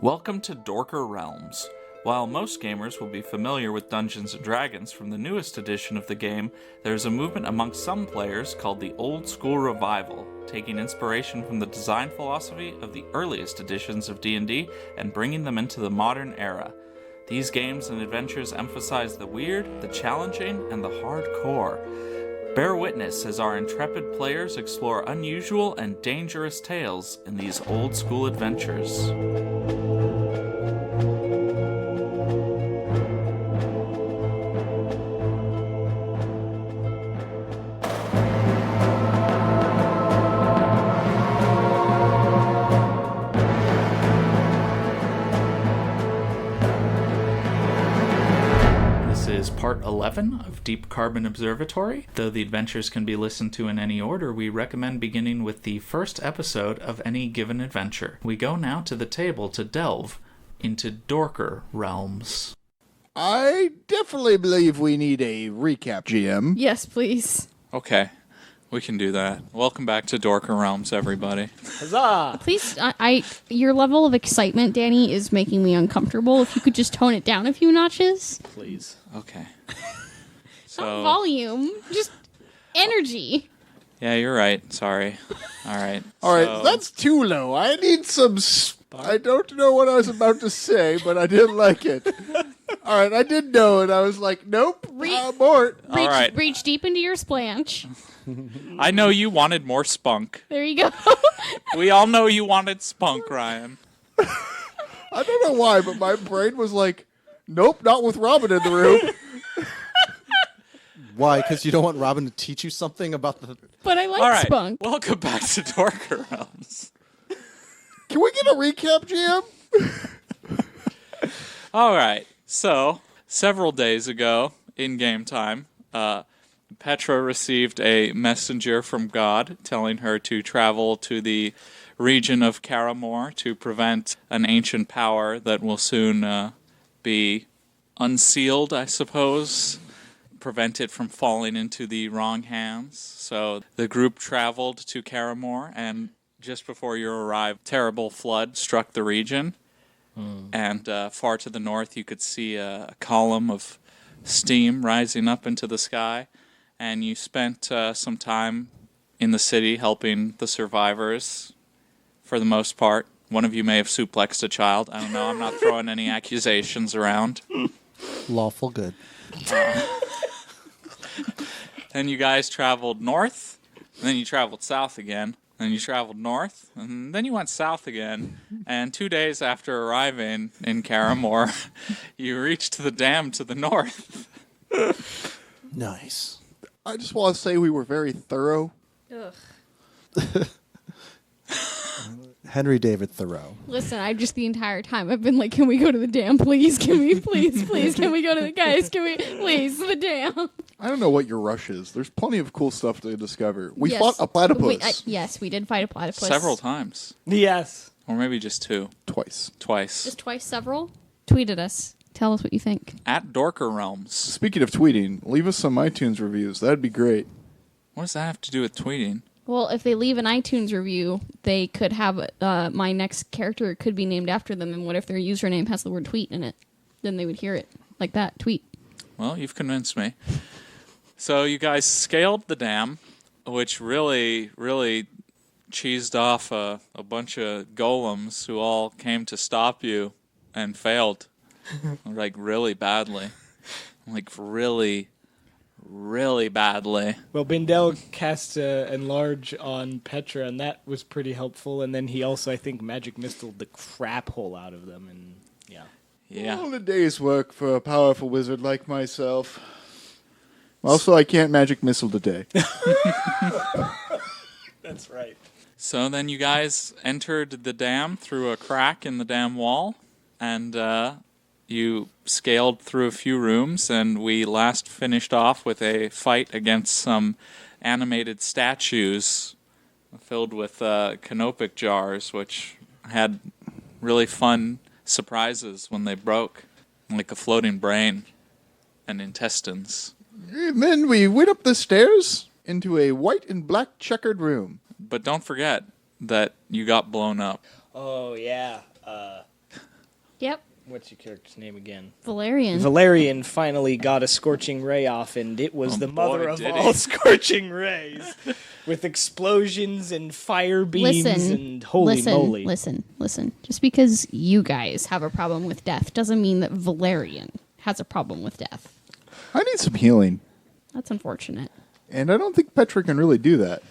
Welcome to Dorker Realms. While most gamers will be familiar with Dungeons & Dragons from the newest edition of the game, there is a movement amongst some players called the Old School Revival, taking inspiration from the design philosophy of the earliest editions of D&D and bringing them into the modern era. These games and adventures emphasize the weird, the challenging, and the hardcore. Bear witness as our intrepid players explore unusual and dangerous tales in these old school adventures. Part 11 of Deep Carbon Observatory. Though the adventures can be listened to in any order, we recommend beginning with the first episode of any given adventure. We go now to the table to delve into Dorker Realms. I definitely believe we need a recap, GM. Yes, please. Okay, we can do that. Welcome back to Dorker Realms, everybody. Huzzah! Please, your level of excitement, Danny, is making me uncomfortable. If you could just tone it down a few notches. Please. Okay. Not volume, just energy. Yeah, you're right. Sorry. All right. All right, that's too low. I need some... I don't know what I was about to say, but I didn't like it. All right, I did know, and I was like, nope, abort. All right. Reach deep into your splanch. I know you wanted more spunk. There you go. We all know you wanted spunk, Ryan. I don't know why, but my brain was like, nope, not with Robin in the room. Why? Because you don't want Robin to teach you something about the... But I like All right. spunk. Welcome back to Dorker Realms. Can we get a recap, GM? All right. So, several days ago, in game time, Petra received a messenger from God telling her to travel to the region of Karamor to prevent an ancient power that will soon be unsealed, I suppose. Prevent it from falling into the wrong hands. So the group traveled to Karamor, and just before you arrived, terrible flood struck the region. And far to the north, you could see a column of steam rising up into the sky. And you spent some time in the city helping the survivors, for the most part. One of you may have suplexed a child. I don't know. I'm not throwing any accusations around. Lawful good. Then you guys traveled north, and then you traveled south again, and you traveled north, and then you went south again, and 2 days after arriving in Karamor, you reached the dam to the north. Nice. I just want to say we were very thorough. Ugh. Henry David Thoreau. Listen, the entire time I've been like, can we go to the dam, please? Can we, please, can we go to the guys? Can we, please, the dam? I don't know what your rush is. There's plenty of cool stuff to discover. We Yes. fought a platypus. Yes, we did fight a platypus. Several times. Yes. Or maybe just two. Twice. Twice. Just twice, several. Tweet at us. Tell us what you think. At Dorker Realms. Speaking of tweeting, leave us some iTunes reviews. That'd be great. What does that have to do with tweeting? Well, if they leave an iTunes review, they could have my next character could be named after them. And what if their username has the word tweet in it? Then they would hear it like that, tweet. Well, you've convinced me. So you guys scaled the dam, which really, really cheesed off a bunch of golems who all came to stop you and failed. Like, really badly. Like, really, really badly. Well, Bindel cast Enlarge on Petra, and that was pretty helpful. And then he also, I think, magic mistled the crap hole out of them, and yeah. Yeah. All a day's work for a powerful wizard like myself. Also, I can't magic missile today. That's right. So then you guys entered the dam through a crack in the dam wall, and you scaled through a few rooms, and we last finished off with a fight against some animated statues filled with canopic jars, which had really fun surprises when they broke, like a floating brain and intestines. And then we went up the stairs into a white and black checkered room. But don't forget that you got blown up. Oh, yeah. Yep. What's your character's name again? Valerian. Valerian finally got a scorching ray off, and it was the mother boy, of did all he. scorching rays, with explosions and fire beams and holy moly. Listen. Just because you guys have a problem with death doesn't mean that Valerian has a problem with death. I need some healing, That's unfortunate. and I don't think Petra can really do that.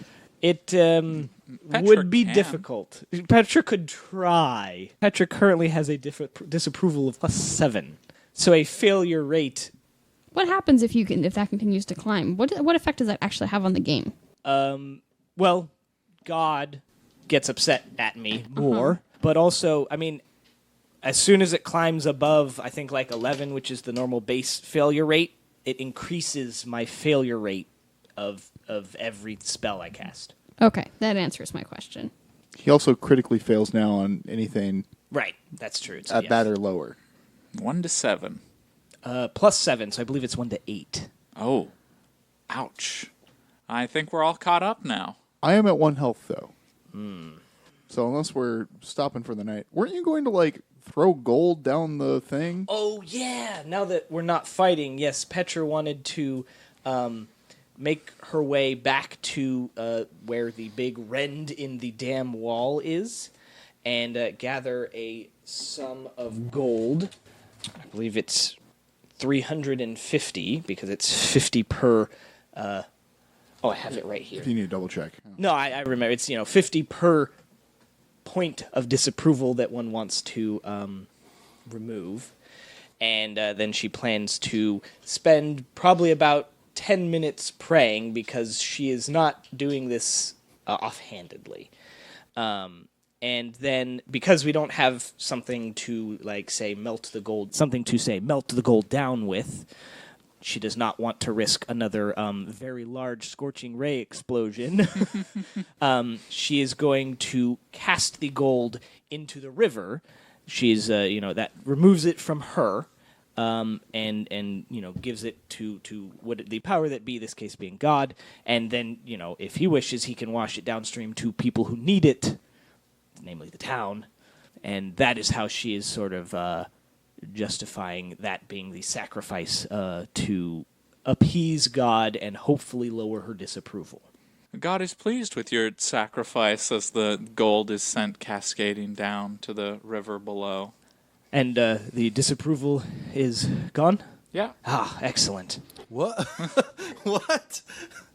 It Petra would be can. difficult. Petra could try. Petra currently has a disapproval of +7, so a failure rate. What happens if that continues to climb? What effect does that actually have on the game? Well, God gets upset at me more, but also, I mean, as soon as it climbs above, I think like 11, which is the normal base failure rate, it increases my failure rate of every spell I cast. Okay, that answers my question. He also critically fails now on anything Right, that's true. at that or lower. 1 to 7. +7, so I believe it's 1 to 8. Oh, ouch! I think we're all caught up now. I am at 1 health, though. So unless we're stopping for the night, weren't you going to, like, throw gold down the thing? Oh, yeah. Now that we're not fighting, yes, Petra wanted to make her way back to where the big rend in the dam wall is and gather a sum of gold. I believe it's 350 because it's 50 per... I have it right here. If you need to double check. No, I remember. It's 50 per point of disapproval that one wants to remove, and then she plans to spend probably about 10 minutes praying because she is not doing this offhandedly. And then because we don't have something to melt the gold down with. She does not want to risk another very large scorching ray explosion. She is going to cast the gold into the river. She's, that removes it from her, and gives it to what the power that be, this case being God. And then, if he wishes, he can wash it downstream to people who need it, namely the town. And that is how she is sort of justifying that being the sacrifice to appease God and hopefully lower her disapproval. God is pleased with your sacrifice as the gold is sent cascading down to the river below. And the disapproval is gone? Yeah. Ah, excellent. What? What?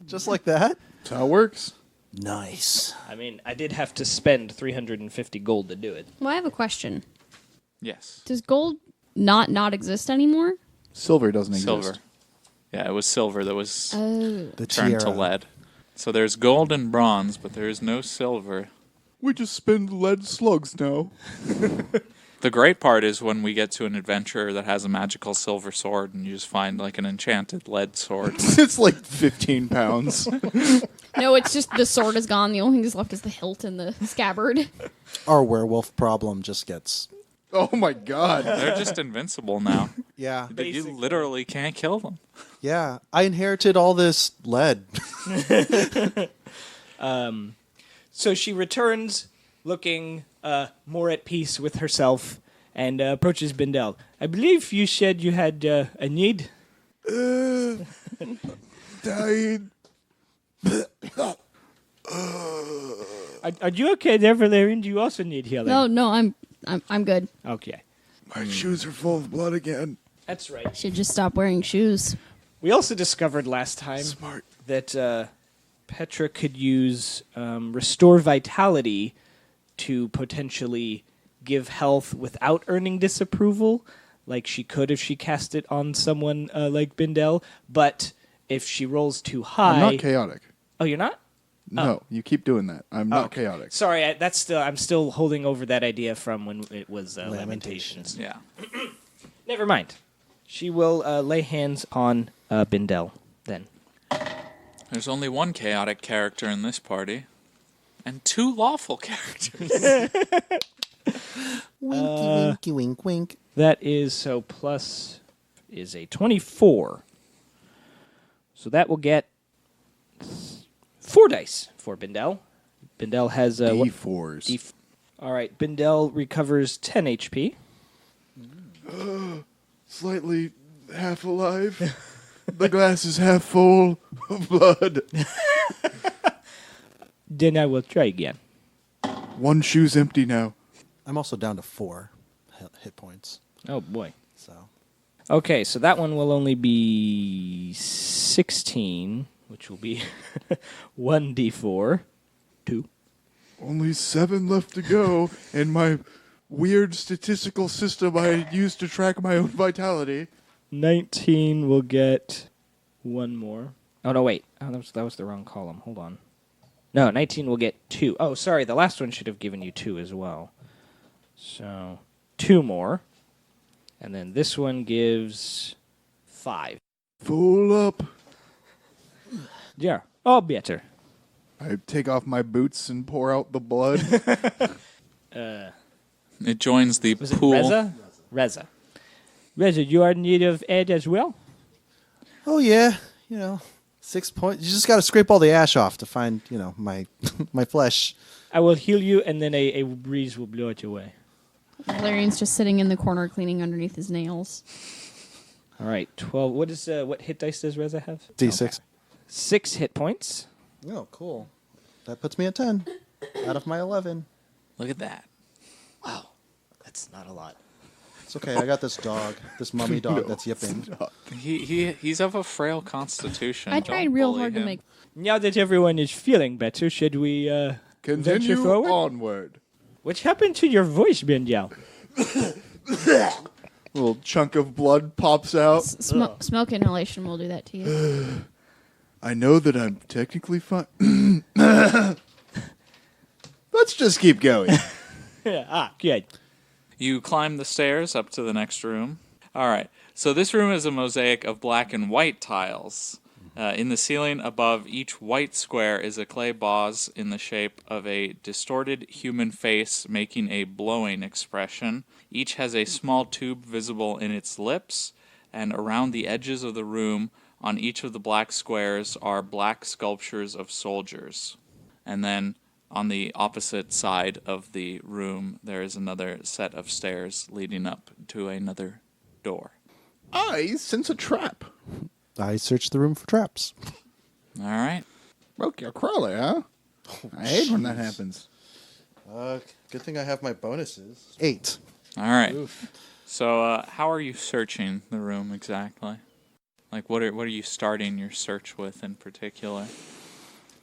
Just like that? That's how it works. Nice. I mean, I did have to spend 350 gold to do it. Well, I have a question. Yes. Does gold not exist anymore? Silver doesn't exist. Silver. Yeah, it was silver that was Oh. The turned to tiara. lead. So there's gold and bronze, but there is no silver. We just spend lead slugs now. The great part is when we get to an adventure that has a magical silver sword and you just find like an enchanted lead sword. It's like 15 pounds. No, it's just the sword is gone. The only thing that's left is the hilt and the scabbard. Our werewolf problem just gets... Oh my god. They're just invincible now. Yeah. You literally can't kill them. Yeah. I inherited all this lead. So she returns looking more at peace with herself and approaches Bindel. I believe you said you had a need? Died. Are you okay there, Valerian? Do you also need healing? No, I'm good. Okay. My shoes are full of blood again. That's right. Should just stop wearing shoes. We also discovered last time Smart. that Petra could use Restore Vitality to potentially give health without earning disapproval, like she could if she cast it on someone like Bindel. But if she rolls too high... I'm not chaotic. Oh, you're not? No, you keep doing that. I'm not Okay. chaotic. Sorry, I'm still holding over that idea from when it was Lamentations. Yeah. Never mind. She will lay hands on Bindel then. There's only one chaotic character in this party. And 2 lawful characters. Winky, winky, wink, wink. That is, so plus is a 24. So that will get 4 dice for Bindel. Bindel has... D4s. All right, Bindel recovers 10 HP. Slightly half alive. The glass is half full of blood. Then I will try again. One shoe's empty now. I'm also down to 4 hit points. Oh, boy. So Okay, so that one will only be 16, which will be 1d4. 2. Only 7 left to go, and my weird statistical system I used to track my own vitality. 19 will get 1 more. Oh, no, wait. Oh, that was the wrong column. Hold on. No, 19 will get 2. Oh, sorry, the last one should have given you 2 as well. So, 2 more. And then this one gives 5. Full up. Yeah, all better. I take off my boots and pour out the blood. It joins the Was pool. it Reza? Reza. Reza, you are in need of aid as well? oh yeah, 6 points. You just got to scrape all the ash off to find my my flesh. I will heal you, and then a breeze will blow it away. Valerian's just sitting in the corner cleaning underneath his nails. All right, 12. What hit dice does Reza have? D6. 6 hit points. Oh, cool. That puts me at 10 out of my 11. Look at that. Wow, that's not a lot. It's okay. I got this dog, this mummy dog that's yipping. He's of a frail constitution. I tried Don't real bully hard to him. make. Now that everyone is feeling better, should we venture Continue forward? onward. What happened to your voice, Benjal? Little chunk of blood pops out. Smoke inhalation will do that to you. I know that I'm technically fine. Let's just keep going. Good. You climb the stairs up to the next room. All right. So this room is a mosaic of black and white tiles. In the ceiling above each white square is a clay vase in the shape of a distorted human face making a blowing expression. Each has a small tube visible in its lips, and around the edges of the room on each of the black squares are black sculptures of soldiers. And then on the opposite side of the room, there is another set of stairs leading up to another door. I sense a trap. I searched the room for traps. All right. Broke your crawler, huh? I hate when that happens. Good thing I have my bonuses. 8. All right. So, how are you searching the room exactly? Like, what are you starting your search with in particular?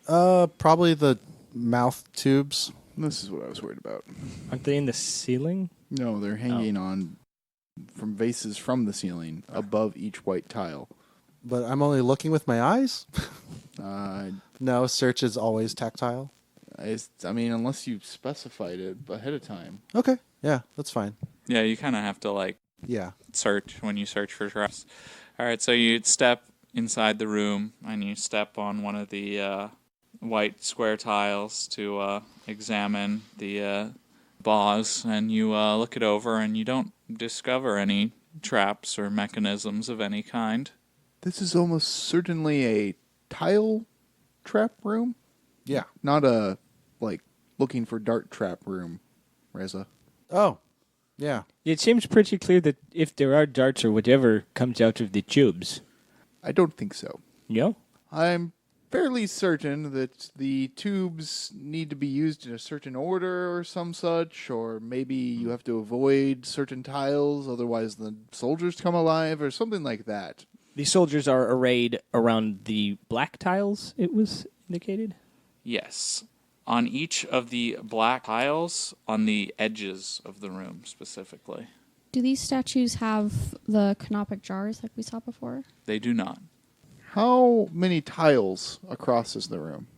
Probably the mouth tubes. This is what I was worried about. Aren't they in the ceiling? No, they're hanging on from vases from the ceiling above each white tile. But I'm only looking with my eyes? Uh, No, search is always tactile. I mean, unless you specified it ahead of time. Okay. Yeah, that's fine. Yeah, you kind of have to, like, Yeah. search when you search for traps. All right, so you step inside the room, and you step on one of the white square tiles to examine the vase, and you look it over, and you don't discover any traps or mechanisms of any kind. This is almost certainly a tile trap room, Yeah. not a, looking for dart trap room, Reza. Oh, yeah. It seems pretty clear that if there are darts or whatever comes out of the tubes. I don't think so. No? I'm fairly certain that the tubes need to be used in a certain order or some such, or maybe you have to avoid certain tiles, otherwise the soldiers come alive, or something like that. The soldiers are arrayed around the black tiles, it was indicated? Yes. On each of the black tiles, on the edges of the room specifically. Do these statues have the canopic jars like we saw before? They do not. How many tiles across is the room?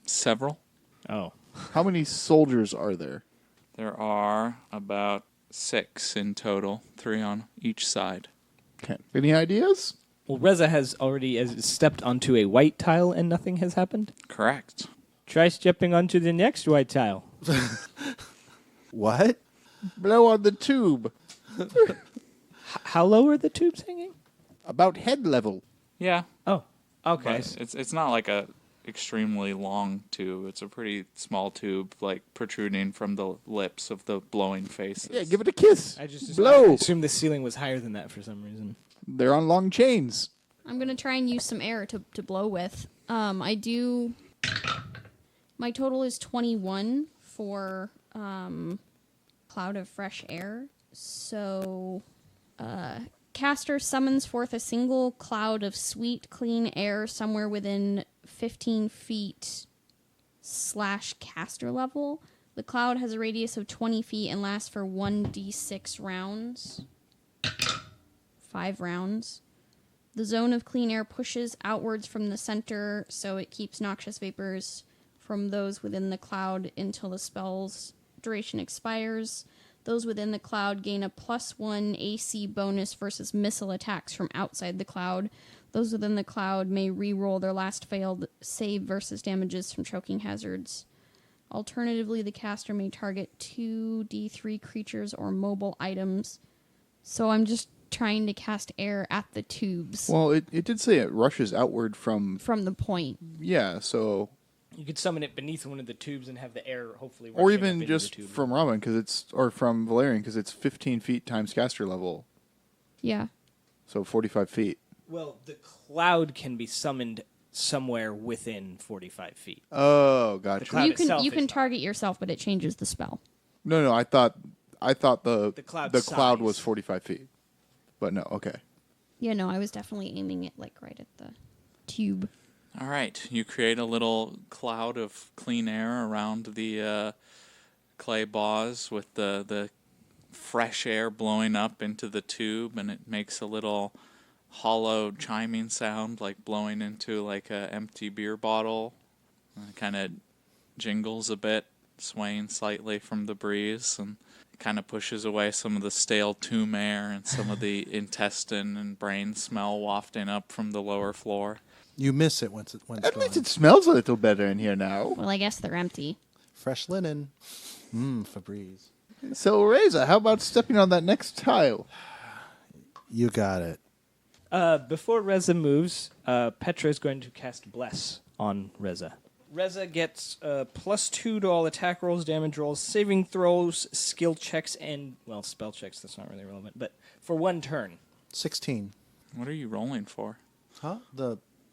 Several. Oh. How many soldiers are there? There are about 6 in total, 3 on each side. Okay. Any ideas? Well, Reza has already stepped onto a white tile and nothing has happened. Correct. Try stepping onto the next white tile. What? Blow on the tube. How low are the tubes hanging? About head level. Yeah. Oh, okay. But it's not like a extremely long tube. It's a pretty small tube, like protruding from the lips of the blowing faces. Yeah, give it a kiss. I just blow. I assumed the ceiling was higher than that for some reason. They're on long chains. I'm gonna try and use some air to blow with. I do. My total is 21 for cloud of fresh air. So, caster summons forth a single cloud of sweet, clean air somewhere within 15 feet / caster level. The cloud has a radius of 20 feet and lasts for 1d6 rounds. 5 rounds. The zone of clean air pushes outwards from the center, so it keeps noxious vapors from those within the cloud until the spell's duration expires. Those within the cloud gain a +1 AC bonus versus missile attacks from outside the cloud. Those within the cloud may re-roll their last failed save versus damages from choking hazards. Alternatively, the caster may target 2d3 creatures or mobile items. So I'm just trying to cast air at the tubes Well, it did say it rushes outward from. from the point. Yeah, so. You could summon it beneath one of the tubes and have the air hopefully Or rushing up even into just the tube. from Ramen, or from Valerian, because it's 15 feet times caster level. Yeah. So 45 feet. Well, the cloud can be summoned somewhere within 45 feet. Oh, gotcha. cloud You itself can is not. target yourself, but it changes the spell. No, I thought the cloud cloud was size. 45 feet. But no, okay. Yeah, no, I was definitely aiming it like right at the tube. All right, you create a little cloud of clean air around the clay balls with the fresh air blowing up into the tube, and it makes a little hollow chiming sound like blowing into like a empty beer bottle. It kind of jingles a bit, swaying slightly from the breeze, and kind of pushes away some of the stale tomb air and some of the intestine and brain smell wafting up from the lower floor. You miss it when it's At least gone. it smells a little better in here now. Well, I guess they're empty. Fresh linen. Febreze. So, Reza, how about stepping on that next tile? You got it. Before Reza moves, Petra is going to cast Bless on Reza. Reza gets +2 to all attack rolls, damage rolls, saving throws, skill checks, and, well, spell checks. That's not really relevant. But for one turn. 16. What are you rolling for? Huh?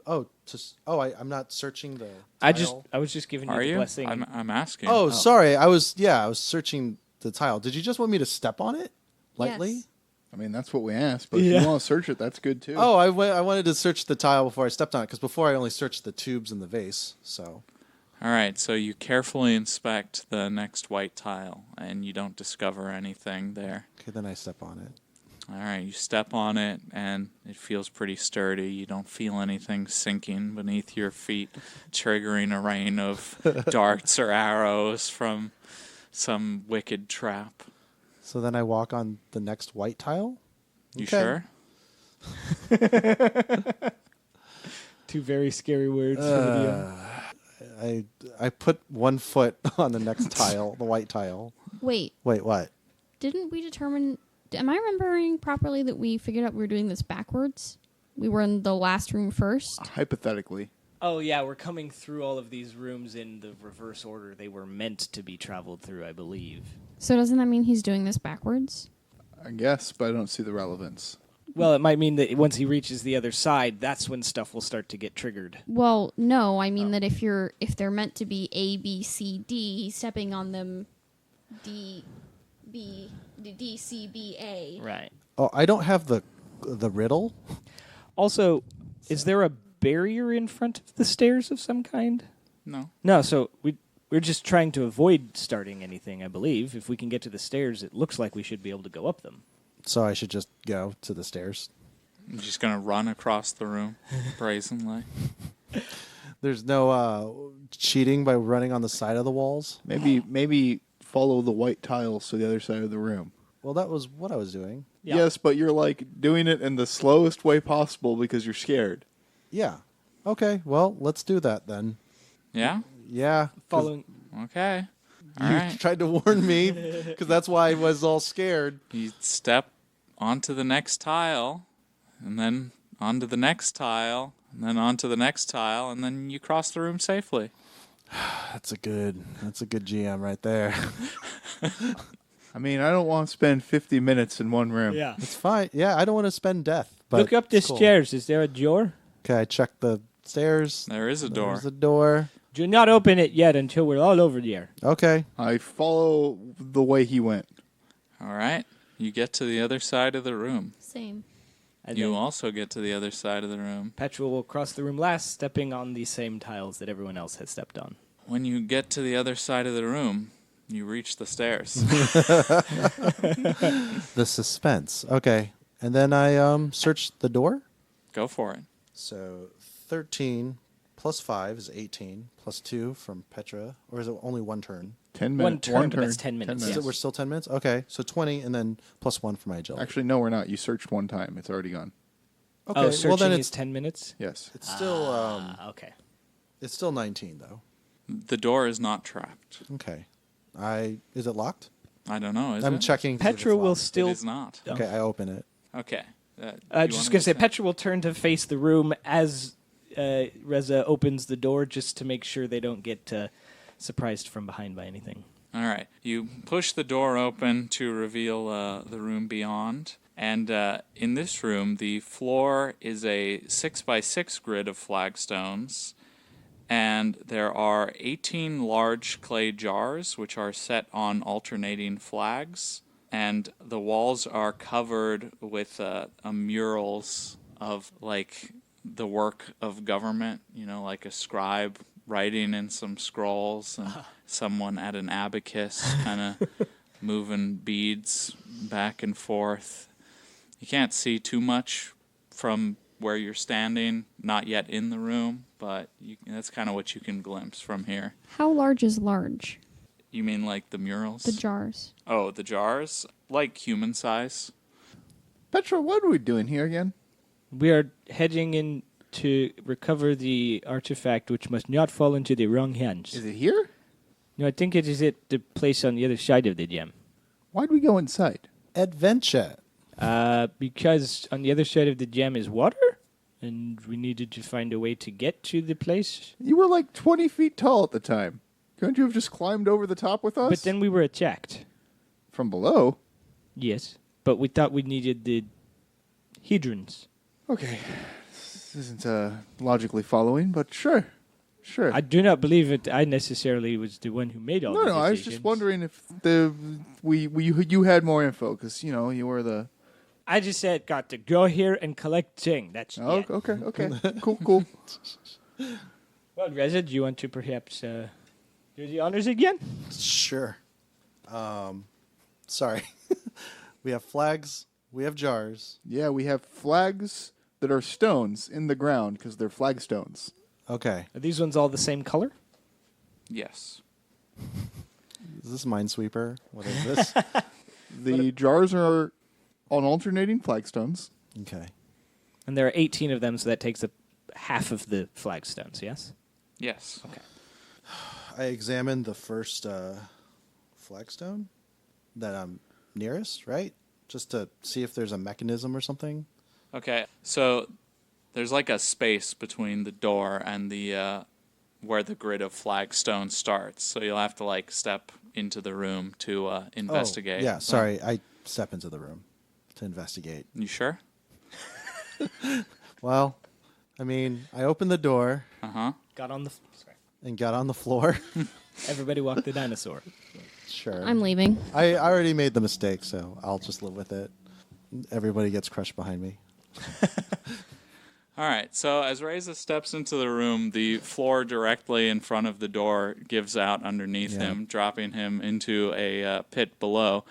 I'm not searching the I tile. was just giving you Are the you? blessing. I'm asking. Oh, sorry. I was searching the tile. Did you just want me to step on it lightly? Yes. I mean, that's what we asked, but if Yeah. you want to search it, that's good too. Oh, I wanted to search the tile before I stepped on it, because before I only searched the tubes and the vase. So All right, so you carefully inspect the next white tile, and you don't discover anything there. okay, then I step on it. All right, you step on it, and it feels pretty sturdy. You don't feel anything sinking beneath your feet, triggering a rain of darts or arrows from some wicked trap. So then I walk on the next white tile. You Okay. sure? Two very scary words for the DM. I put 1 foot on the next tile, the white tile. Wait, Wait, what? didn't we determine... Am I remembering properly that we figured out we were doing this backwards? We were in the last room first? Hypothetically. Oh, yeah, we're coming through all of these rooms in the reverse order they were meant to be traveled through, I believe. So doesn't that mean he's doing this backwards? I guess, but I don't see the relevance. Well, it might mean that once he reaches the other side, that's when stuff will start to get triggered. Well, no, I mean that if they're meant to be A, B, C, D, he's stepping on them D, B, D, C, B, A. Right. Oh, I don't have the riddle. Also, is there a barrier in front of the stairs of some kind? No. No, so we're just trying to avoid starting anything, I believe. If we can get to the stairs, it looks like we should be able to go up them. So I should just go to the stairs. I'm just going to run across the room brazenly. There's no cheating by running on the side of the walls. Maybe follow the white tiles to the other side of the room. Well, that was what I was doing. Yeah. Yes, but you're like doing it in the slowest way possible because you're scared. Yeah. Okay. Well, let's do that then. Yeah? Yeah. 'Cause Following. Okay. All you right. tried to warn me because that's why I was all scared. You step onto the next tile, and then onto the next tile, and then onto the next tile, and then you cross the room safely. That's a good GM right there. I mean, I don't want to spend 50 minutes in one room. Yeah. It's fine. Yeah, I don't want to spend death. But Look up the it's cool. stairs. Is there a door? Okay, I check the stairs. There is a door. There's a door. Do not open it yet until we're all over there. Okay. I follow the way he went. All right. You get to the other side of the room. Same. And You then also get to the other side of the room. Petra will cross the room last, stepping on the same tiles that everyone else has stepped on. When you get to the other side of the room, you reach the stairs. The suspense. Okay. And then I search the door. Go for it. So 13 plus 5 is 18, plus 2 from Petra. Or is it only one turn? 10 One minutes. turn, but that's 10 minutes. Is it, we're still 10 minutes? Okay. So 20 and then plus 1 for my agility. Actually, no, we're not. You searched one time. It's already gone. Okay. Oh, searching well, then is it's 10 minutes? Yes. Okay. It's still 19 though. The door is not trapped. Okay. Is it locked? I don't know. Is I'm it? checking. to see if Petra it's will locked. still... It is not. Okay, I open it. Okay. Just you going wanna to say, do Petra will turn to face the room as Reza opens the door just to make sure they don't get surprised from behind by anything. All right. You push the door open to reveal the room beyond. And in this room, the floor is a 6x6 grid of flagstones. And there are 18 large clay jars, which are set on alternating flags. And the walls are covered with murals of, like, the work of government, you know, like a scribe writing in some scrolls and someone at an abacus kind of moving beads back and forth. You can't see too much from where you're standing, not yet in the room, but that's kind of what you can glimpse from here. How large is large? You mean like the murals? The jars. Oh, the jars? Like human size. Petra, what are we doing here again? We are heading in to recover the artifact, which must not fall into the wrong hands. Is it here? No, I think it is at the place on the other side of the gem. Why'd we go inside? Adventure. Because on the other side of the gem is water, and we needed to find a way to get to the place. You were like 20 feet tall at the time. Couldn't you have just climbed over the top with us? But then we were attacked. From below? Yes, but we thought we needed the hedrons. Okay. This isn't logically following, but sure. Sure. I do not believe that I necessarily was the one who made all the decisions. I was just wondering if you had more info, because, you were the... I just said, got to go here and collect thing. That's Oh, it. okay. Cool. Well, Reza, do you want to perhaps do the honors again? Sure. Sorry. We have flags. We have jars. Yeah, we have flags that are stones in the ground, because they're flagstones. Okay. Are these ones all the same color? Yes. Is this Minesweeper? What is this? The jars are on alternating flagstones. Okay. And there are 18 of them, so that takes up half of the flagstones, yes? Yes. Okay. I examined the first flagstone that I'm nearest, right? Just to see if there's a mechanism or something. Okay, so there's like a space between the door and the where the grid of flagstone starts. So you'll have to like step into the room to investigate. Oh, yeah, sorry. I step into the room to investigate. You sure? Well, I mean, I opened the door Got on the... Sorry. and got on the floor. Everybody walked the dinosaur. Sure. I'm leaving. I already made the mistake, so I'll just live with it. Everybody gets crushed behind me. All right, so as Reza steps into the room, the floor directly in front of the door gives out underneath him, dropping him into a pit below.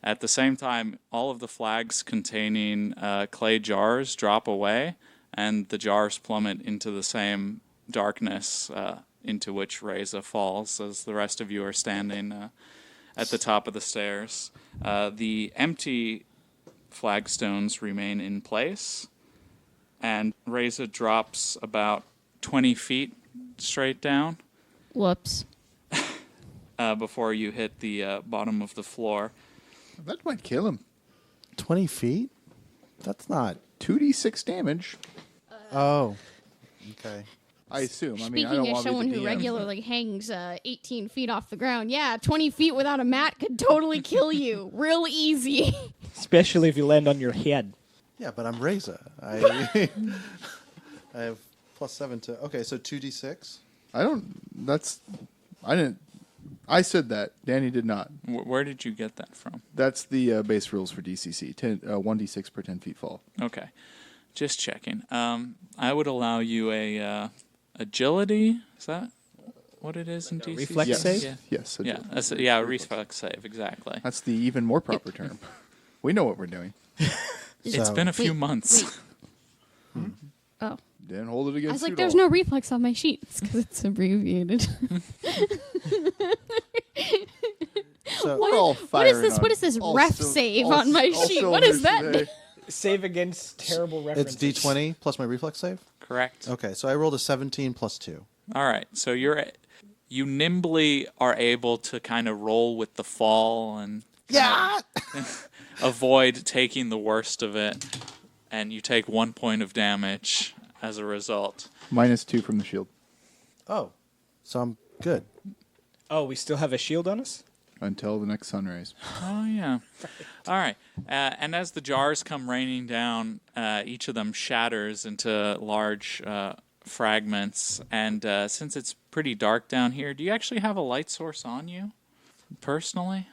At the same time, all of the flags containing clay jars drop away, and the jars plummet into the same darkness into which Reza falls as the rest of you are standing at the top of the stairs. The empty flagstones remain in place, and Reza drops about 20 feet straight down Whoops. before you hit the bottom of the floor. That might kill him. 20 feet? That's not 2d6 damage. Oh. Okay. I assume. I mean, I Speaking don't as want to someone be the who DM. regularly hangs 18 feet off the ground, yeah, 20 feet without a mat could totally kill you. Real easy. Especially if you land on your head. Yeah, but I'm Reza. I have +7 to. Okay, so 2d6. I said that. Danny did not. Where did you get that from? That's the base rules for DCC. 1d6 per 10 feet fall. Okay, just checking. I would allow you a agility. Is that what it is in DCC? reflex Yes. save? Yeah. Yes. Yeah, that's a reflex save, exactly. That's the even more proper term. We know what we're doing. It's So- been a few Wait, months. Oh. Dan, hold it I against was like, you there's all. no reflex on my sheet. It's because it's abbreviated. So We're all What is firing this? on What is this all ref sil- save all- on my all sheet? What is cylinders that? today. Save against terrible it's references. d20 plus my reflex save. Correct. Okay, so I rolled a 17 plus 2. All right, so you nimbly are able to kind of roll with the fall and avoid taking the worst of it, and you take 1 point of damage as a result. -2 from the shield Oh, so I'm good. Oh, we still have a shield on us? until the next sunrise. Oh yeah. All right, and as the jars come raining down, each of them shatters into large fragments. And since it's pretty dark down here, do you actually have a light source on you, personally?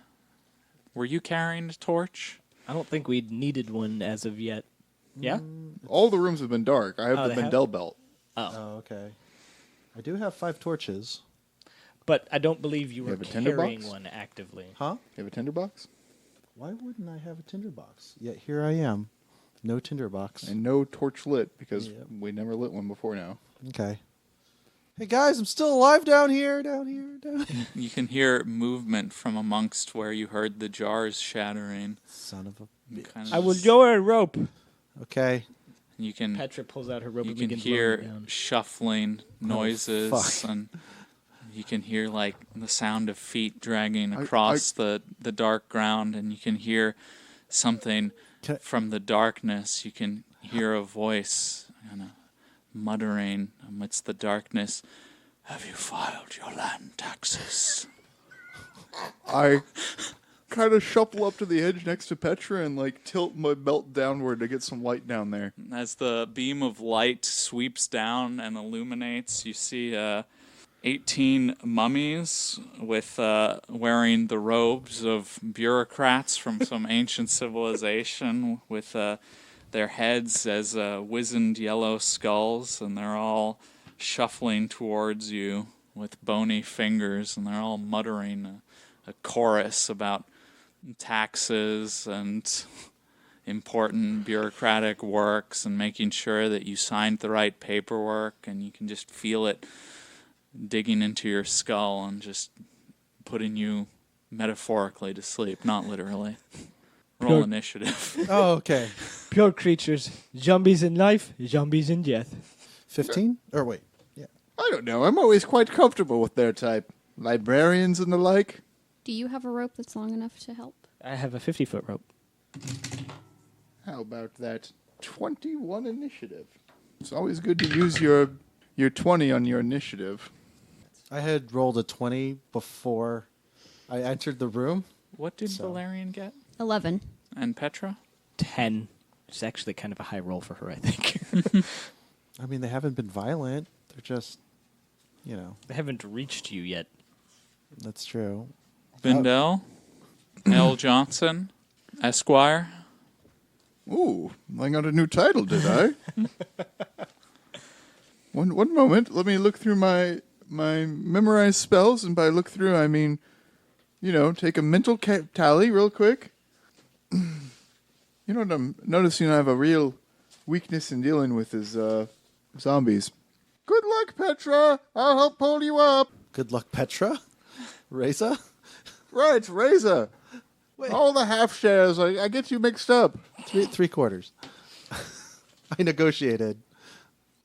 Were you carrying a torch? I don't think we needed one as of yet. Yeah? All the rooms have been dark. I have Oh, the they have? Mendel belt. Oh, okay. I do have 5 torches. But I don't believe you were have a tinderbox? carrying one actively. Huh? You have a tinderbox? Why wouldn't I have a tinderbox? Yet here I am. No tinderbox. And no torch lit because Yep. we never lit one before now. Okay. Hey guys, I'm still alive down here, down here, down here. You can hear movement from amongst where you heard the jars shattering. Son of a bitch. Kind of I will lower a rope. Okay. You can Petra pulls out her rope you and can begins hear lowering it down. shuffling noises fuck. and you can hear like the sound of feet dragging I- across the dark ground, and you can hear something Can- from the darkness. You can hear a voice kind of muttering amidst the darkness. Have you filed your land taxes? I kind of shuffle up to the edge next to Petra and like tilt my belt downward to get some light down there. As the beam of light sweeps down and illuminates, you see 18 mummies with wearing the robes of bureaucrats from some ancient civilization, with their heads as wizened yellow skulls, and they're all shuffling towards you with bony fingers, and they're all muttering a chorus about taxes and important bureaucratic works and making sure that you signed the right paperwork, and you can just feel it digging into your skull and just putting you metaphorically to sleep, not literally. Roll Pure- initiative. Oh, okay. Pure creatures. Zombies in life, zombies in death. 15? Or wait. Yeah. I don't know. I'm always quite comfortable with their type. Librarians and the like. Do you have a rope that's long enough to help? I have a 50-foot rope. How about that 21 initiative? It's always good to use your 20 on your initiative. I had rolled a 20 before I entered the room. What did So- Valerian get? 11. And Petra? 10. It's actually kind of a high roll for her, I think. I mean, they haven't been violent. They're just, They haven't reached you yet. that's true. Bindell? L. Johnson? Esquire? Ooh, I got a new title, did I? One moment. Let me look through my memorized spells, and by look through, I mean, take a mental tally real quick. You know what I'm noticing? I have a real weakness in dealing with is zombies. Good luck, Petra. I'll help pull you up. Good luck, Petra. Reza. Right, Reza. Wait. All the half shares. I get you mixed up. Three quarters. I negotiated.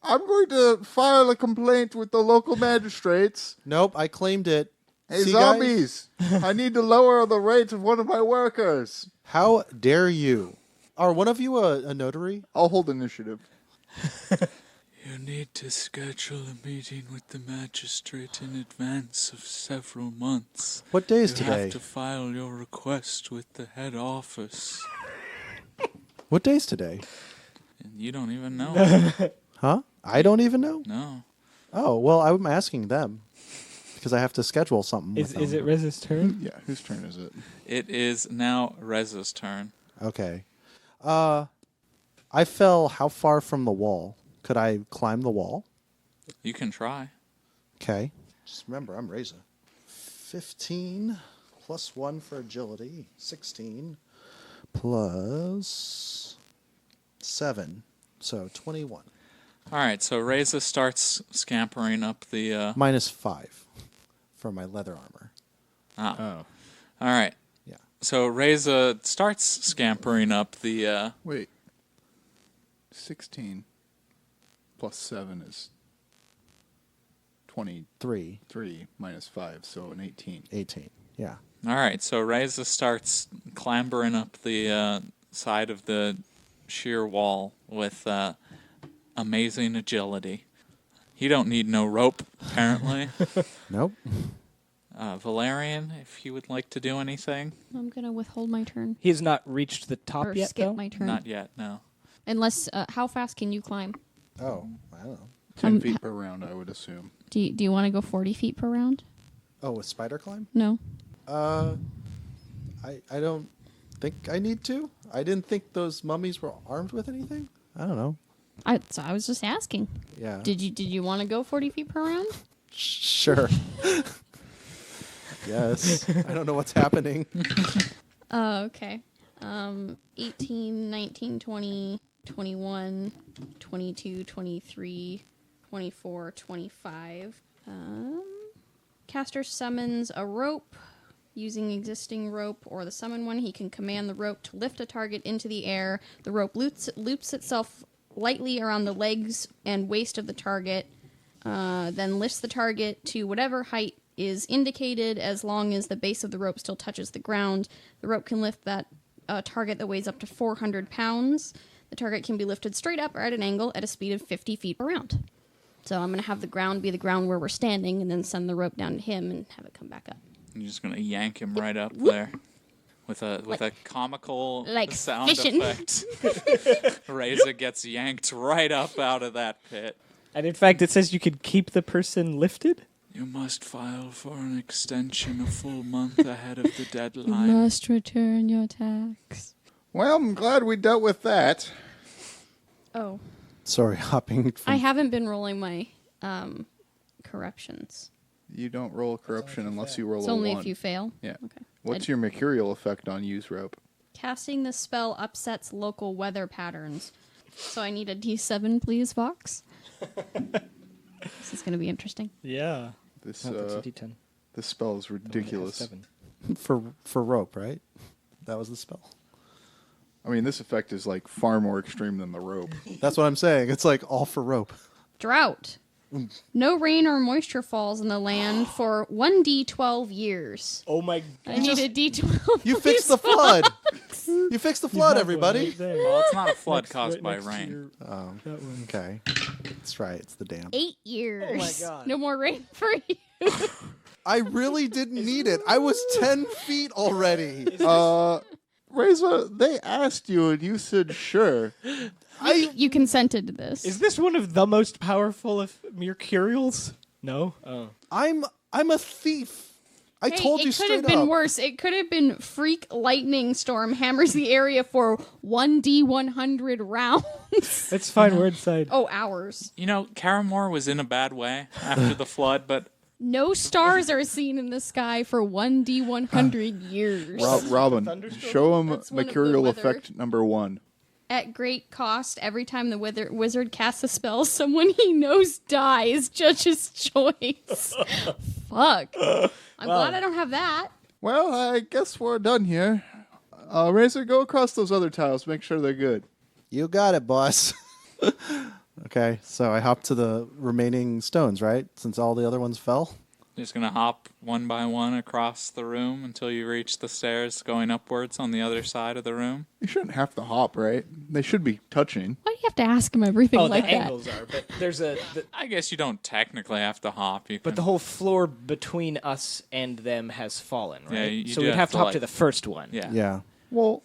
I'm going to file a complaint with the local magistrates. Nope, I claimed it. Hey, See, zombies! I need to lower the rate of one of my workers. How dare you? Are one of you a notary? I'll hold initiative. You need to schedule a meeting with the magistrate in advance of several months. What day is You today? have to file your request with the head office. What day is today? And you don't even know. Huh? I don't even know. No. Oh, well, I'm asking them because I have to schedule something. Is with them. it Rez's turn? Yeah, whose turn is it? It is now Reza's turn. Okay. I fell how far from the wall? Could I climb the wall? You can try. Okay. Just remember, I'm Reza. 15 plus 1 for agility. 16 plus 7. So 21. All right, so Reza starts scampering up the... Minus 5 for my leather armor. Oh. All right. Yeah. So Reza starts scampering up the... Wait. 16 plus 7 is 23 3. minus 5, so an 18. 18. Yeah. All right, so Reza starts clambering up the side of the sheer wall with amazing agility. He don't need no rope, apparently. Nope. Valerian, if you would like to do anything. I'm gonna withhold my turn He has not reached the top or yet, skip though? my turn. Not yet, no. Unless, how fast can you climb? Oh, I don't know. 10 feet per round, I would assume. Do you want to go 40 feet per round? Oh, a spider climb? No. I don't think I need to. I didn't think those mummies were armed with anything. I don't know. So I was just asking. Yeah. Did you want to go 40 feet per round? Sure. Yes. I don't know what's happening. Oh, okay. 18, 19, 20, 21, 22, 23, 24, 25. Caster summons a rope. Using existing rope or the summon one, he can command the rope to lift a target into the air. The rope loops itself lightly around the legs and waist of the target, then lifts the target to whatever height is indicated as long as the base of the rope still touches the ground. The rope can lift that target that weighs up to 400 pounds. The target can be lifted straight up or at an angle at a speed of 50 feet per round. So I'm going to have the ground be the ground where we're standing and then send the rope down to him and have it come back up. You're just going to yank him right up there with a comical Like sound fishing. effect. Reza gets yanked right up out of that pit. And in fact, it says you can keep the person lifted? You must file for an extension a full month ahead of the deadline. must return your tax. Well, I'm glad we dealt with that. Oh, Sorry, hopping from I haven't been rolling my corruptions. You don't roll corruption unless you roll It's a only 1. if you fail. Yeah. Okay. What's your mercurial effect on use rope? Casting the spell upsets local weather patterns. So I need a D7, please, Vox. This is going to be interesting. Yeah. This No, that's a D10. this spell is ridiculous. 7. for rope, right? That was the spell. I mean, this effect is like far more extreme than the rope. That's what I'm saying. It's like all for rope. Drought. No rain or moisture falls in the land for 1d12 years. Oh my I need a D12. You fixed the flood. You fixed the flood, everybody. Well, it's not a flood Next- caused right by next to rain. your- Oh, that one. okay. That's right. It's the dam. 8 years. Oh my God. No more rain for you. I really didn't need it. I was 10 feet already. Reza, they asked you and you said sure. You consented to this. Is this one of the most powerful of Mercurials? No? Oh. I'm a thief. I told you it could straight have been up. worse. It could have been freak lightning storm hammers the area for 1d100 rounds. It's fine. We're inside. Oh, hours. You know, Caramore was in a bad way after the flood, but No stars are seen in the sky for 1d100 years. Robin, show him That's one of the mercurial weather. effect number 1. At great cost, every time the wizard casts a spell, someone he knows dies. Judge's choice. Fuck. I'm glad I don't have that. Well, I guess we're done here. Razor, go across those other tiles. Make sure they're good. You got it, boss. Okay, so I hop to the remaining stones, right? Since all the other ones fell. Just gonna hop one by one across the room until you reach the stairs going upwards on the other side of the room. You shouldn't have to hop, right? They should be touching. Why do you have to ask him everything Oh, like the that? angles are, but there's a. I guess you don't technically have to hop. You But can, the whole floor between us and them has fallen, right? Yeah, you so do we'd have have to, to hop like- to the first one. yeah. Yeah. Well,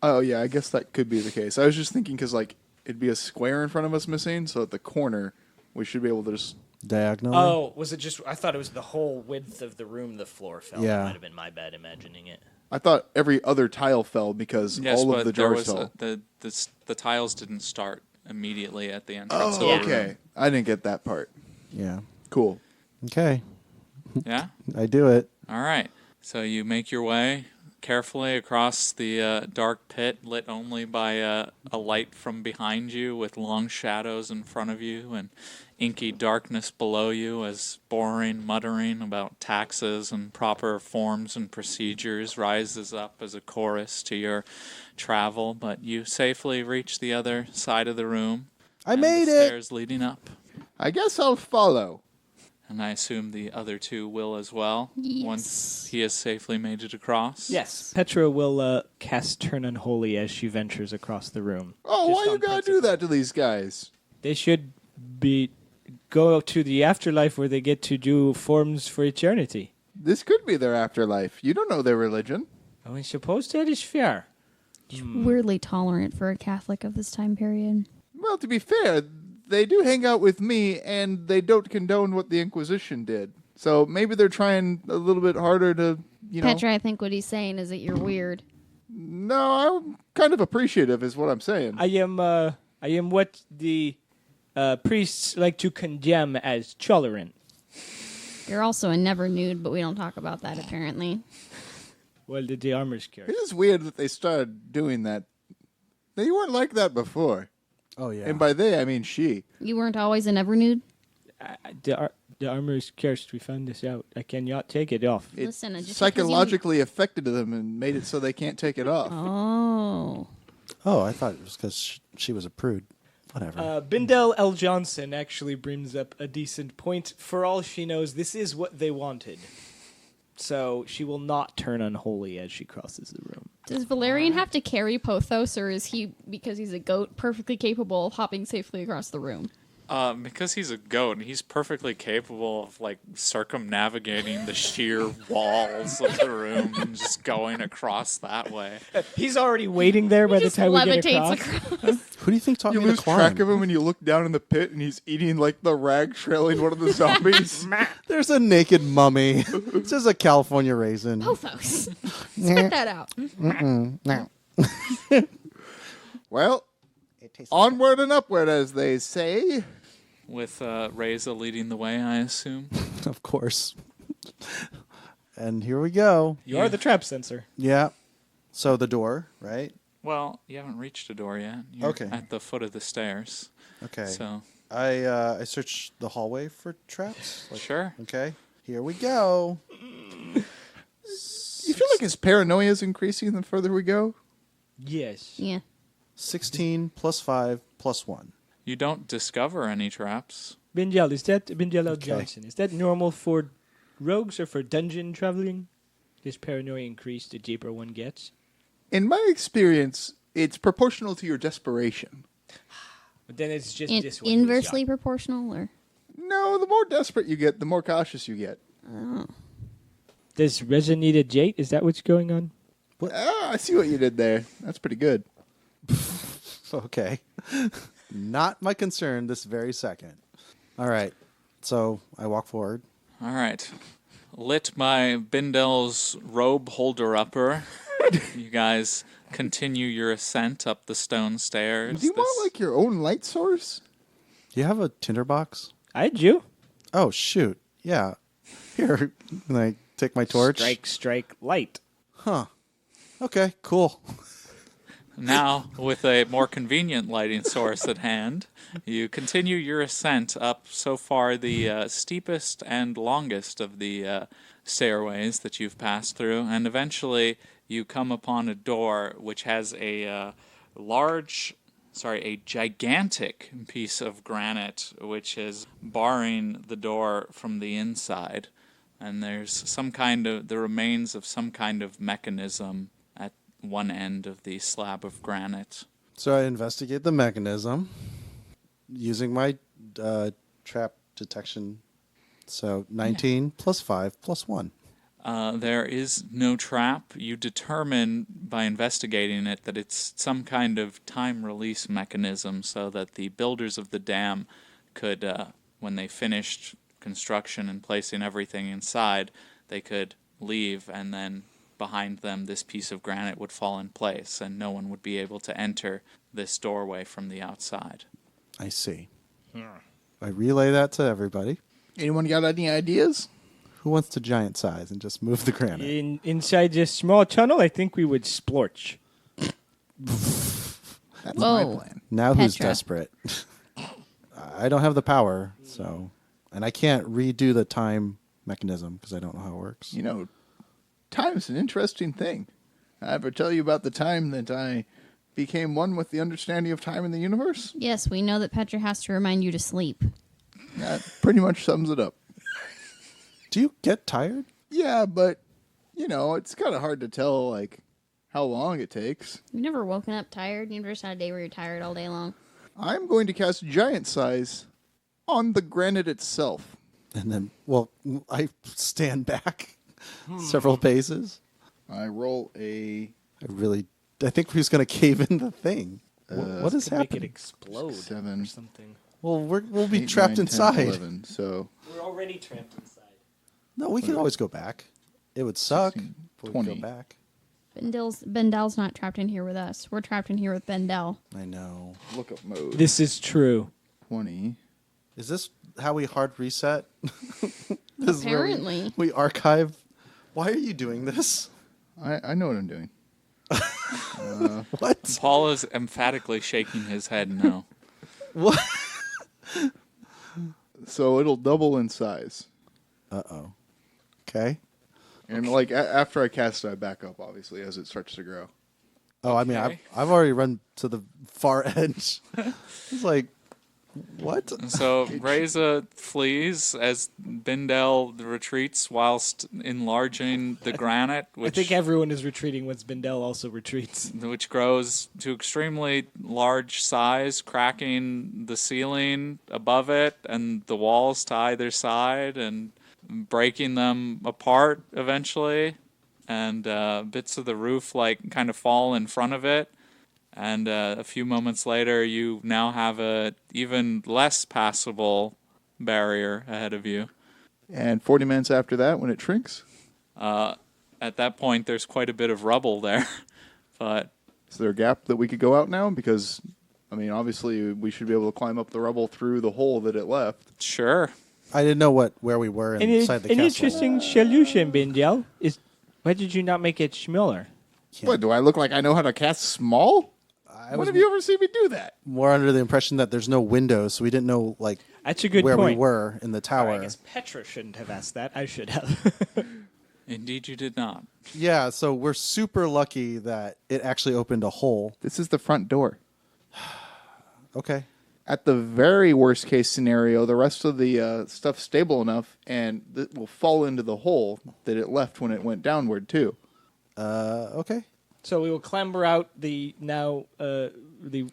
oh yeah, I guess that could be the case. I was just thinking because like it'd be a square in front of us missing, so at the corner we should be able to just. Diagonally. Oh, was it just? I thought it was the whole width of the room the floor fell. Yeah. That might have been my bad imagining it. I thought every other tile fell because Yes, all but of the there jars was fell. the tiles didn't start immediately at the entrance. Oh, of the okay. room. I didn't get that part. Yeah. Cool. Okay. Yeah. I do it. All right. So you make your way carefully across the dark pit, lit only by a light from behind you, with long shadows in front of you and inky darkness below you, as boring muttering about taxes and proper forms and procedures rises up as a chorus to your travel. But you safely reach the other side of the room. I and made the it. stairs leading up. I guess I'll follow. And I assume the other two will as well, once he has safely made it across. Yes. Petra will cast Turn Unholy as she ventures across the room. Oh, Just why you on gotta do principle. that to these guys? They should go to the afterlife where they get to do forms for eternity. This could be their afterlife. You don't know their religion. Oh, I suppose that is fair. Weirdly tolerant for a Catholic of this time period. Well, to be fair, they do hang out with me, and they don't condone what the Inquisition did. So maybe they're trying a little bit harder to, you know. Petra, I think what he's saying is that you're weird. No, I'm kind of appreciative, is what I'm saying. I am what the priests like to condemn as tolerant. You're also a never nude, but we don't talk about that apparently. Well, the armor's It cured. is weird that they started doing that. They weren't like that before. Oh yeah. And by they, I mean she. You weren't always a never nude? The armor is cursed. We found this out. I cannot take it off. It Listen, just because psychologically affected them and made it so they can't take it off. Oh. Oh, I thought it was because she was a prude. Whatever. Bindel L. Johnson actually brings up a decent point. For all she knows, this is what they wanted. So she will not turn unholy as she crosses the room. Does Valerian have to carry Pothos, or is he, because he's a goat, perfectly capable of hopping safely across the room? Because he's a goat, he's perfectly capable of like circumnavigating the sheer walls of the room and just going across that way. He's already waiting there by the Just time we get levitates across. Who do you think taught You me to lose climb? track of him and you look down in the pit and he's eating like the rag trailing one of the zombies. There's a naked mummy. This is a California raisin. Pothos. Spit that out. No. Well, onward and upward, as they say. With Reza leading the way, I assume. Of course. And here we go. You are the trap sensor. Yeah. So the door, right? Well, you haven't reached a door yet. You're Okay. at the foot of the stairs. Okay. So, I searched the hallway for traps. sure. Okay. Here we go. You feel like his paranoia is increasing the further we go? Yes. Yeah. 16 plus 5 plus 1. You don't discover any traps. Binjal, is that Binjal L. Okay. Johnson? Is that normal for rogues or for dungeon traveling? This paranoia increase the deeper one gets. In my experience, it's proportional to your desperation. But then it's just In- this one. inversely proportional, or? No, the more desperate you get, the more cautious you get. Does Reza need a jate? Is that what's going on? Ah, I see what you did there. That's pretty good. Okay. Not my concern this very second. All right. So I walk forward. All right. Lit by Bindel's robe holder-upper, you guys continue your ascent up the stone stairs. Do you want like your own light source? Do you have a tinderbox? I do. Oh, shoot. Yeah. Here. Can I take my torch? Strike, light. Huh. Okay, cool. Now, with a more convenient lighting source at hand, you continue your ascent up so far the steepest and longest of the stairways that you've passed through, and eventually you come upon a door which has a gigantic piece of granite which is barring the door from the inside. and there's the remains of some kind of mechanism at one end of the slab of granite. So I investigate the mechanism using my trap detection. So 19 plus 5 plus 1. There is no trap. You determine by investigating it that it's some kind of time release mechanism so that the builders of the dam could, when they finished construction and placing everything inside, they could leave, and then behind them this piece of granite would fall in place and no one would be able to enter this doorway from the outside. I see. I relay that to everybody. Anyone got any ideas? Who wants to giant size and just move the granite? Inside this small tunnel, I think we would splorch. That's my Whoa. plan. Now who's Petra. desperate? I don't have the power, so... And I can't redo the time mechanism because I don't know how it works. You know, time's an interesting thing. I ever tell you about the time that I became one with the understanding of time in the universe? Yes, we know that Petra has to remind you to sleep. That pretty much sums it up. Do you get tired? Yeah, but, you know, it's kind of hard to tell, like, how long it takes. You've never woken up tired? You've never just had a day where you're tired all day long? I'm going to cast giant size on the granite itself. And then, well, I stand back several paces. I roll a I think he's going to cave in the thing. What is Make it happening? explode 7, or something. Well, we'll be 8, trapped 9, 10, inside. 11, so We're already trapped inside. No, we can always go back. It would suck. 16, If we 20. go back. Bendel's not trapped in here with us. We're trapped in here with Bendel. I know. look up mode. This is true. 20. Is this how we hard reset? This is where Apparently. we archive. Why are you doing this? I know what I'm doing. What? Paul is emphatically shaking his head no. What? So it'll double in size. Uh-oh. Okay. And like after I cast it, I back up, obviously, as it starts to grow. Oh, I mean, Okay. I've already run to the far edge. It's like, what? So Reza flees as Bindel retreats whilst enlarging the granite, I which think everyone is retreating once Bendel also retreats. which grows to extremely large size, cracking the ceiling above it and the walls to either side and breaking them apart eventually. And bits of the roof like kind of fall in front of it. And a few moments later, you now have a even less passable barrier ahead of you. And 40 minutes after that, when it shrinks, At that point, there's quite a bit of rubble there, but is there a gap that we could go out now? Because, I mean, obviously, we should be able to climb up the rubble through the hole that it left. sure. I didn't know where we were inside the An castle. interesting solution, Bendel, is why did you not make it smaller? What, do I look like I know how to cast small? I When was have you ever seen me do that? more under the impression that there's no windows, so we didn't know like That's a good where point. we were in the tower. I guess Petra shouldn't have asked that. I should have. Indeed, you did not. Yeah, so we're super lucky that it actually opened a hole. This is the front door. Okay. At the very worst case scenario, the rest of the stuff's stable enough, and it will fall into the hole that it left when it went downward, too. Okay. So we will clamber out the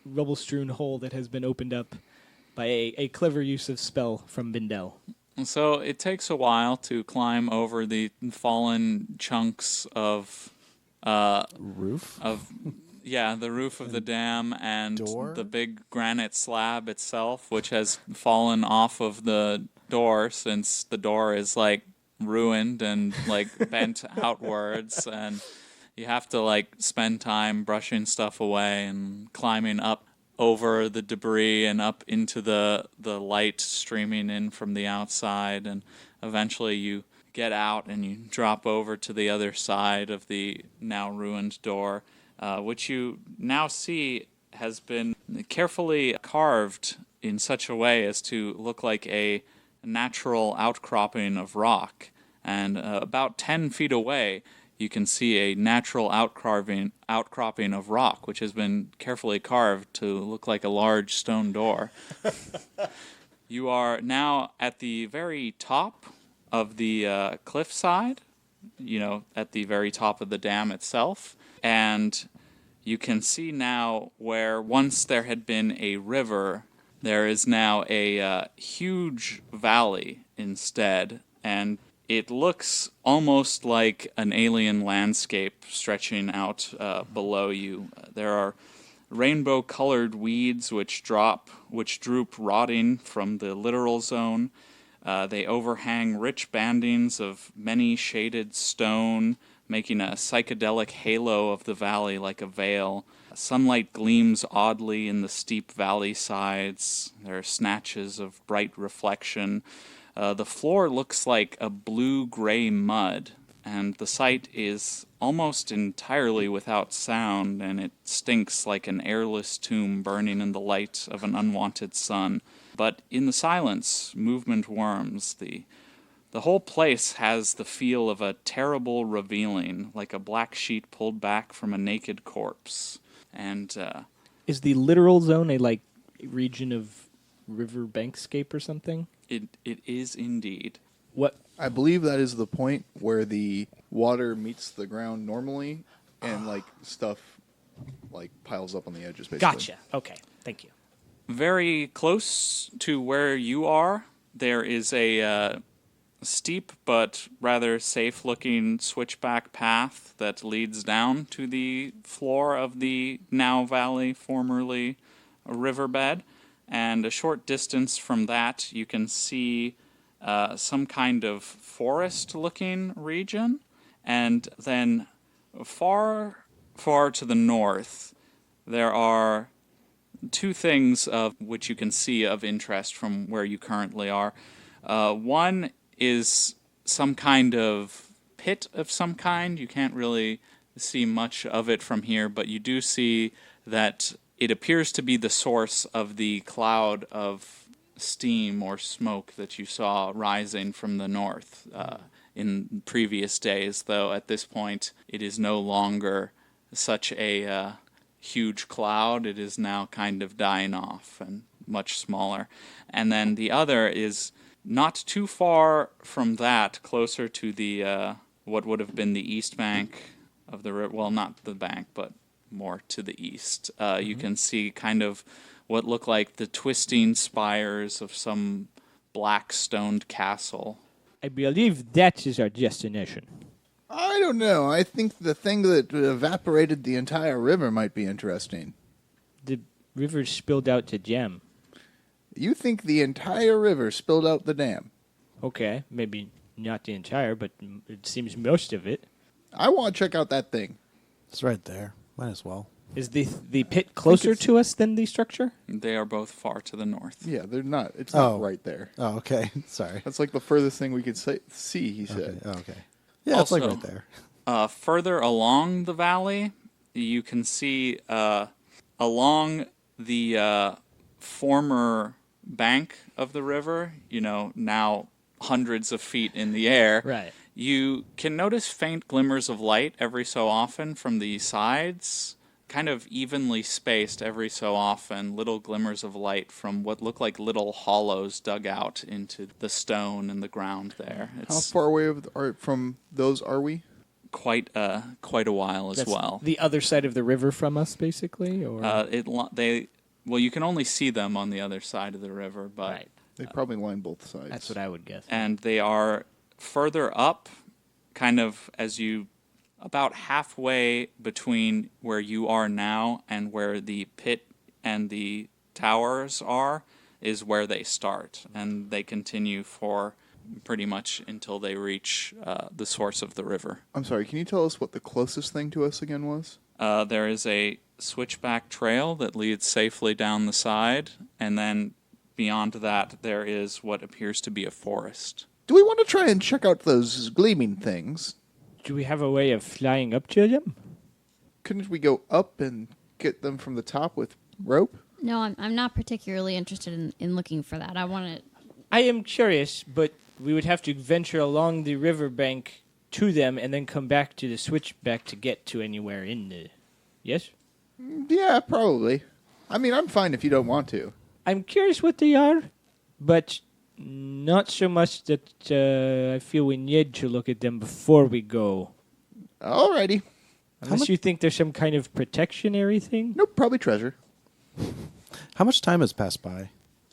rubble-strewn hole that has been opened up by a clever use of spell from Bindel. And so it takes a while to climb over the fallen chunks of Roof. the roof of the dam and door? the big granite slab itself, which has fallen off of the door since the door is like ruined and like bent outwards, and you have to like spend time brushing stuff away and climbing up over the debris and up into the light streaming in from the outside, and eventually you get out and you drop over to the other side of the now ruined door, which you now see has been carefully carved in such a way as to look like a natural outcropping of rock. And about 10 feet away, you can see a natural outcropping of rock, which has been carefully carved to look like a large stone door. You are now at the very top of the cliffside, at the very top of the dam itself. And you can see now where once there had been a river, there is now a huge valley instead. And it looks almost like an alien landscape stretching out below you. There are rainbow-colored weeds which droop rotting from the littoral zone. They overhang rich bandings of many shaded stone, making a psychedelic halo of the valley like a veil. Sunlight gleams oddly in the steep valley sides. There are snatches of bright reflection. The floor looks like a blue-gray mud, and the site is almost entirely without sound, and it stinks like an airless tomb burning in the light of an unwanted sun. But in the silence, movement worms. The whole place has the feel of a terrible revealing, like a black sheet pulled back from a naked corpse. And Is the littoral zone a region of river bankscape or something? it is indeed. What? I believe that is the point where the water meets the ground normally, and stuff piles up on the edges. Basically, Gotcha. Okay, thank you. Very close to where you are, there is a steep but rather safe-looking switchback path that leads down to the floor of the now valley, formerly a riverbed. And a short distance from that, you can see some kind of forest-looking region. And then far, far to the north, there are two things of which you can see of interest from where you currently are. One is some kind of pit of some kind. You can't really see much of it from here, but you do see that it appears to be the source of the cloud of steam or smoke that you saw rising from the north in previous days, though at this point it is no longer such a huge cloud. It is now kind of dying off and much smaller. And then the other is not too far from that, closer to the what would have been the east bank of the river. Well, not the bank, but more to the east. You can see kind of what look like the twisting spires of some black stoned castle. I believe that is our destination. I don't know. I think the thing that evaporated the entire river might be interesting. The river spilled out the jam. You think the entire river spilled out the dam? Okay, maybe not the entire, but it seems most of it. I want to check out that thing. It's right there. Might as well. Is the pit closer to us than the structure? They are both far to the north. Yeah, they're not. It's not right there. Oh, okay. Sorry. That's the furthest thing we could see, he said. Okay. Oh, okay. Yeah, it's Also, right there. Further along the valley, you can see along the former bank of the river, now hundreds of feet in the air. Right. You can notice faint glimmers of light every so often from the sides, kind of evenly spaced every so often, little glimmers of light from what look like little hollows dug out into the stone and the ground there. How It's far away from those are we? quite a while as That's well. the other side of the river from us, basically, or You can only see them on the other side of the river, but right. They probably line both sides. That's what I would guess. and they are further up, kind of about halfway between where you are now and where the pit and the towers are, is where they start, and they continue for pretty much until they reach the source of the river. I'm sorry, can you tell us what the closest thing to us again was? There is a switchback trail that leads safely down the side, and then beyond that there is what appears to be a forest. Do we want to try and check out those gleaming things? Do we have a way of flying up to them? Couldn't we go up and get them from the top with rope? No, I'm not particularly interested in looking for that. I want to. I am curious, but we would have to venture along the riverbank to them and then come back to the switchback to get to anywhere in the... Yes? Yeah, probably. I mean, I'm fine if you don't want to. I'm curious what they are, but Not so much that I feel we need to look at them before we go. Alrighty. Unless you think there's some kind of protectionary thing. Nope, probably treasure. How much time has passed by?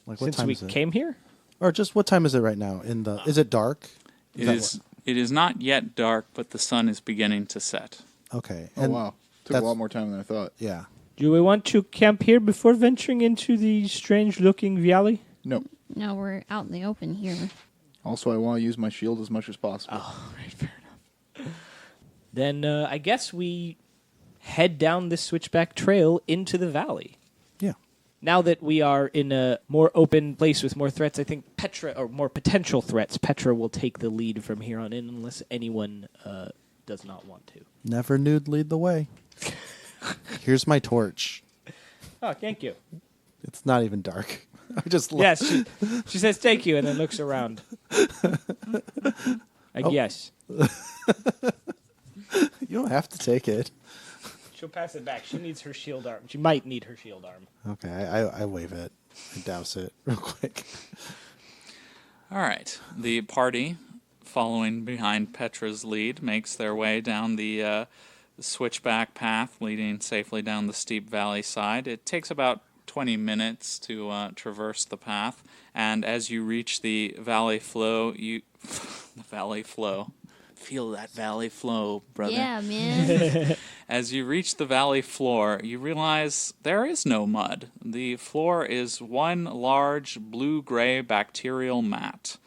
Like what Since time we is it? came here? Or just what time is it right now? Is it dark? It is not yet dark, but the sun is beginning to set. Okay. Oh, wow. Took a that's- lot more time than I thought. Yeah. Do we want to camp here before venturing into the strange-looking valley? Nope. No, we're out in the open here. Also, I want to use my shield as much as possible. Oh, right, fair enough. Then I guess we head down this switchback trail into the valley. Yeah. Now that we are in a more open place with more threats, I think Petra, or more potential threats, Petra will take the lead from here on in unless anyone does not want to. Never nude lead the way. Here's my torch. Oh, thank you. It's not even dark. I just Yes, she says thank you and then looks around. I guess. You don't have to take it. She'll pass it back. She needs her shield arm. She might need her shield arm. Okay, I wave it. I douse it real quick. All right. The party, following behind Petra's lead, makes their way down the switchback path leading safely down the steep valley side. It takes about 20 minutes to traverse the path, and as you reach the valley flow, the valley flow. Feel that valley flow, brother. Yeah, man. As you reach the valley floor, you realize there is no mud. The floor is one large blue-gray bacterial mat.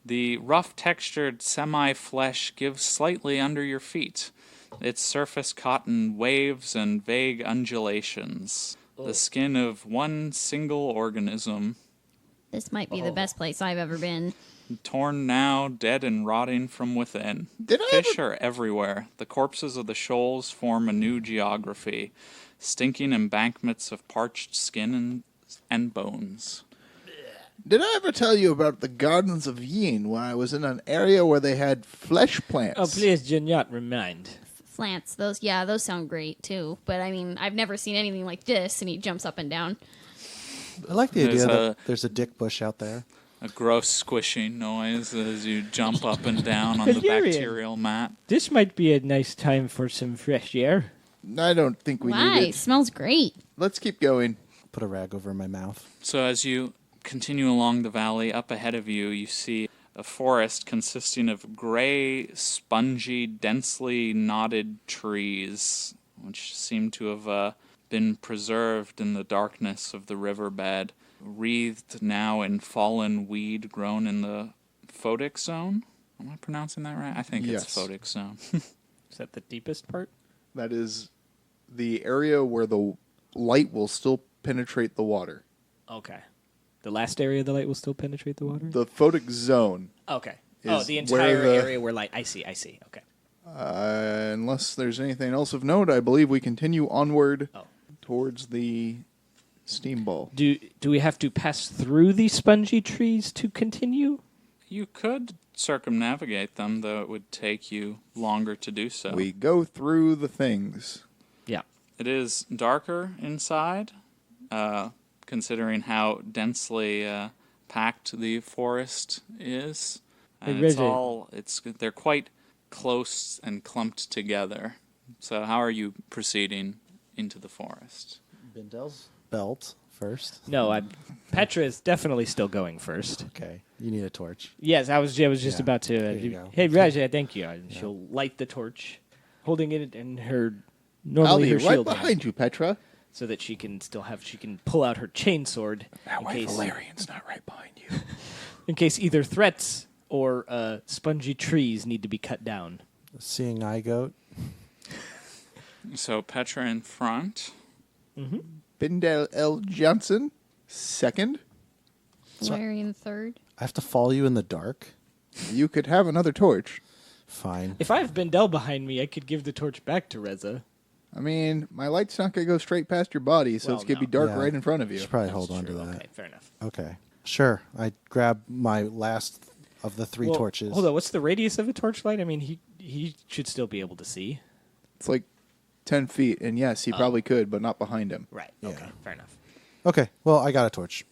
The rough-textured semi-flesh gives slightly under your feet. Its surface caught in waves and vague undulations. The skin of one single organism, This might be the best place I've ever been. torn now, dead and rotting from within. Did I Fish are everywhere. The corpses of the shoals form a new geography. Stinking embankments of parched skin and bones. Did I ever tell you about the Gardens of Yin, where I was in an area where they had flesh plants? Oh, please do not remind. Flants, those sound great too. But I mean, I've never seen anything like this. And he jumps up and down. I like the There's idea a- that there's a dick bush out there. A gross squishing noise as you jump up and down on the Hilarious. bacterial mat. This might be a nice time for some fresh air. I don't think we Why? need It it. smells great. Let's keep going. Put a rag over my mouth. So as you continue along the valley, up ahead of you, you see a forest consisting of gray, spongy, densely knotted trees, which seem to have been preserved in the darkness of the riverbed, wreathed now in fallen weed grown in the photic zone. Am I pronouncing that right? I think Yes. it's photic zone. Is that the deepest part? That is the area where the light will still penetrate the water. Okay. The last area the light will still penetrate the water? The photic zone. Okay. Is The where entire the- area where light. I see. Okay. Unless there's anything else of note, I believe we continue onward Oh. towards the steam ball. Do we have to pass through these spongy trees to continue? You could circumnavigate them, though it would take you longer to do so. We go through the things. Yeah. It is darker inside, considering how densely packed the forest is. And Hey, it's Reggie. all they're quite close and clumped together. So how are you proceeding into the forest? Bindel's belt first. No, Petra is definitely still going first. Okay. You need a torch. Yes, I was just Yeah. about to. There you go. Hey, Raja, thank you. And she'll light the torch, holding it in her normally I'll be her right shield hand, behind you, Petra. so that she can pull out her chain-sword in case Valerian's not right behind you. in case either threats or spongy trees need to be cut down. Seeing eye goat. So Petra in front. Bindel L. Johnson, second. Valerian third. I have to follow you in the dark. You could have another torch. Fine. If I have Bendel behind me, I could give the torch back to Reza. I mean, my light's not going to go straight past your body, so Well, it's going to be no. dark Yeah. right in front of you. Should probably That's hold on to true. that. Okay, fair enough. Okay. Sure. I grab my last of the three Well, torches. Hold on, what's the radius of a torchlight? I mean, he should still be able to see. It's like 10 feet, and yes, he probably could, but not behind him. Right. Yeah. Okay. Fair enough. Okay. Well, I got a torch.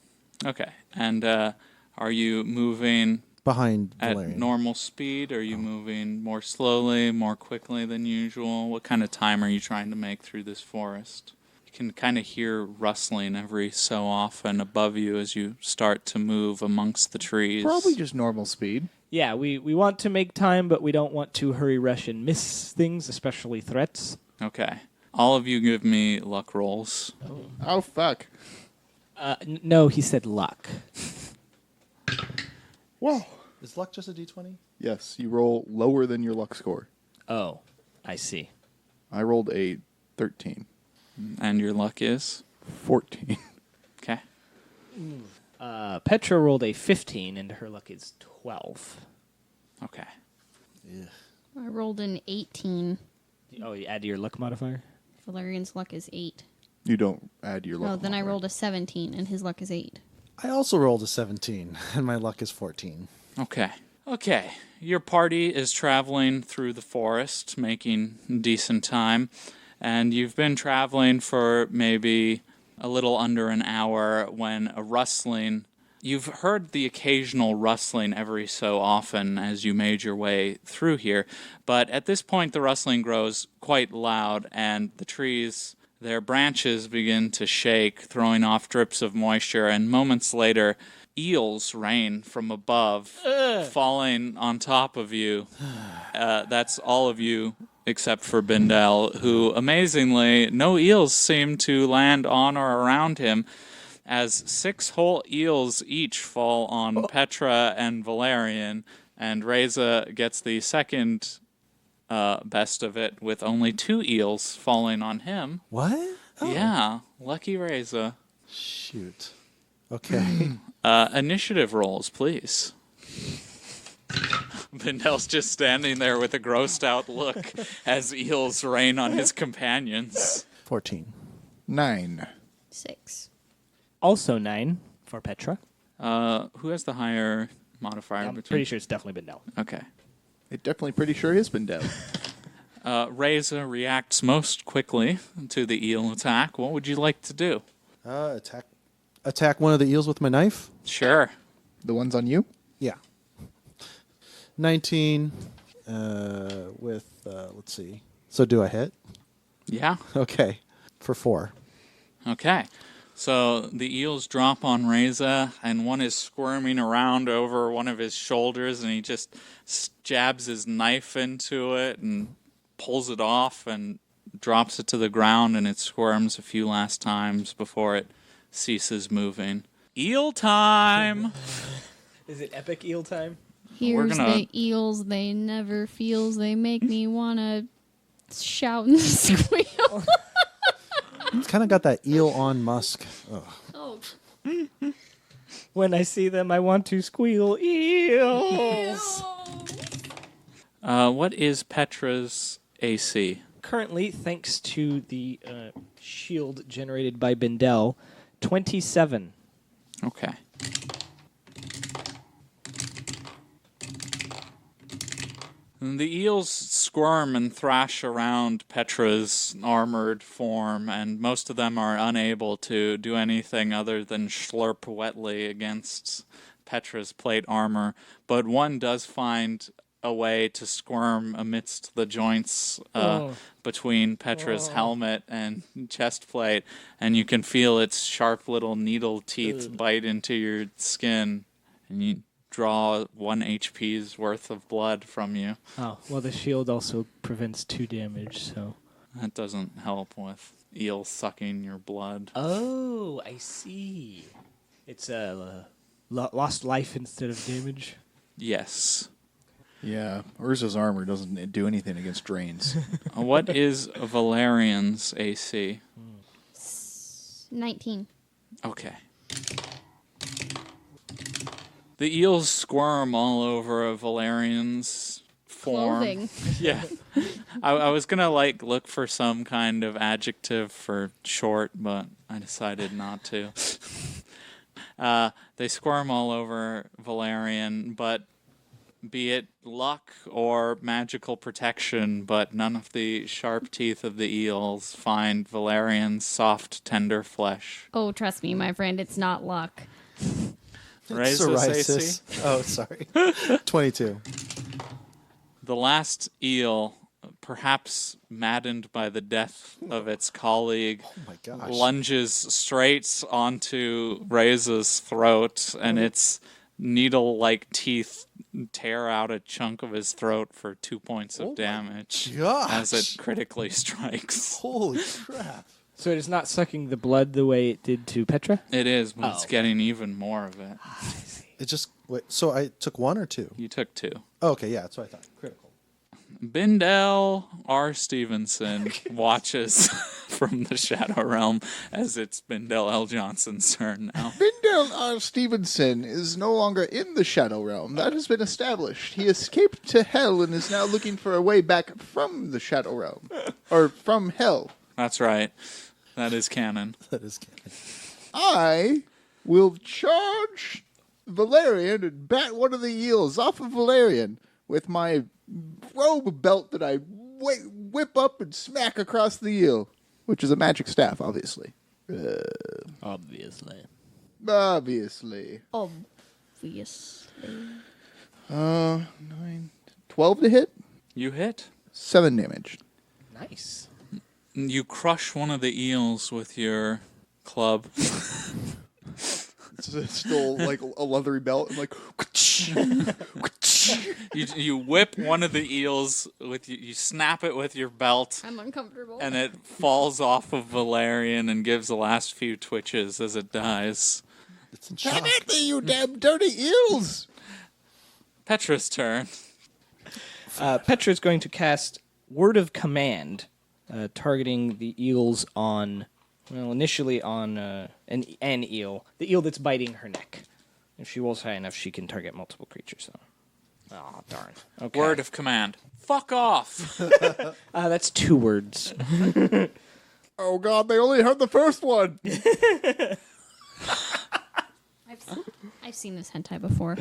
Okay. And Are you moving Behind at Valerian. normal speed? Are you moving more slowly, more quickly than usual? What kind of time are you trying to make through this forest? You can kind of hear rustling every so often above you as you start to move amongst the trees. Probably just normal speed. Yeah, we want to make time, but we don't want to hurry, rush, and miss things, especially threats. Okay. All of you give me luck rolls. Oh, fuck. No, he said luck. Whoa. Is luck just a d20? Yes, you roll lower than your luck score. Oh, I see. I rolled a 13. And your luck is? 14. Okay. Petra rolled a 15, and her luck is 12. Okay. I rolled an 18. Oh, you add your luck modifier? Valerian's luck is 8. You don't add your luck. Oh, then I modifier. rolled a 17, and his luck is 8. I also rolled a 17, and my luck is 14. Okay. Okay. Your party is traveling through the forest, making decent time, and you've been traveling for maybe a little under an hour when a rustling. You've heard the occasional rustling every so often as you made your way through here, but at this point the rustling grows quite loud, and the trees, their branches begin to shake, throwing off drips of moisture, and moments later, eels rain from above, falling on top of you. That's all of you except for Bindel, who, amazingly, no eels seem to land on or around him, as 6 whole eels each fall on Petra and Valerian, and Reza gets the second best of it with only 2 eels falling on him. What? Oh. Yeah, lucky Reza. Shoot. Okay. Initiative rolls, please. Bindel's just standing there with a grossed out look as eels rain on his companions. 14. 9. 6. Also 9 for Petra. Who has the higher modifier? I'm between? pretty sure it's definitely Bindel. Okay. It definitely pretty sure has been dead. Reza reacts most quickly to the eel attack. What would you like to do? Attack one of the eels with my knife? Sure. The ones on you? Yeah. 19 with, let's see. So do I hit? Yeah. Okay. For 4. Okay. So the eels drop on Reza, and one is squirming around over one of his shoulders, and he just jabs his knife into it and pulls it off and drops it to the ground, and it squirms a few last times before it ceases moving. Eel time! Is it epic eel time? Here's gonna- the eels, they never feels, they make me wanna shout and squeal. It's kind of got that eel on musk. Ugh. Oh, When I see them, I want to squeal. Eels! What is Petra's AC? Currently, thanks to the shield generated by Bindel, 27. Okay. The eels squirm and thrash around Petra's armored form, and most of them are unable to do anything other than slurp wetly against Petra's plate armor. But one does find a way to squirm amidst the joints between Petra's helmet and chest plate, and you can feel its sharp little needle teeth bite into your skin, and you draw 1 HP's worth of blood from you. Oh, well, the shield also prevents 2 damage, so. That doesn't help with eels sucking your blood. Oh, I see. It's lost life instead of damage. Yes. Yeah, Urza's armor doesn't do anything against drains. What is Valerian's AC? 19. Okay. The eels squirm all over Valerian's form. Clothing. Yeah. I was going to look for some kind of adjective for short, but I decided not to. They squirm all over Valerian, but be it luck or magical protection, but none of the sharp teeth of the eels find Valerian's soft, tender flesh. Oh, trust me, my friend, it's not luck. Raise this AC. Oh, sorry. 22. The last eel, perhaps maddened by the death of its colleague, Oh my gosh. lunges straight onto Ray's throat, and its needle-like teeth tear out a chunk of his throat for 2 points of damage as it critically strikes. Holy crap. So it is not sucking the blood the way it did to Petra? It is, but it's getting even more of it. It just wait. So I took 1 or 2. You took 2. Oh, okay, yeah, that's what I thought. Critical. Bindell R. Stevenson watches from the Shadow Realm as it's Bindell L. Johnson's turn now. Bindell R. Stevenson is no longer in the Shadow Realm. That has been established. He escaped to Hell and is now looking for a way back from the Shadow Realm. Or from Hell. That's right. That is canon. That is canon. I will charge Valerian and bat one of the eels off of Valerian with my robe belt that I whip up and smack across the eel, which is a magic staff, obviously. Obviously. Obviously. Obviously. 9, 12 to hit, You hit. 7 damage. Nice. You crush one of the eels with your club. It's still like a leathery belt. I'm like, You whip one of the eels with you snap it with your belt, I'm uncomfortable. and it falls off of Valerian and gives the last few twitches as it dies. It's in come shock. at me, you damn dirty eels! Petra's turn. Petra is going to cast Word of Command, targeting the eels on, well, initially on an eel, the eel that's biting her neck. If she rolls high enough, she can target multiple creatures. So. Oh, darn. Okay. Word of command. Fuck off. That's 2 words. Oh god, they only heard the first one! I've seen this hentai before.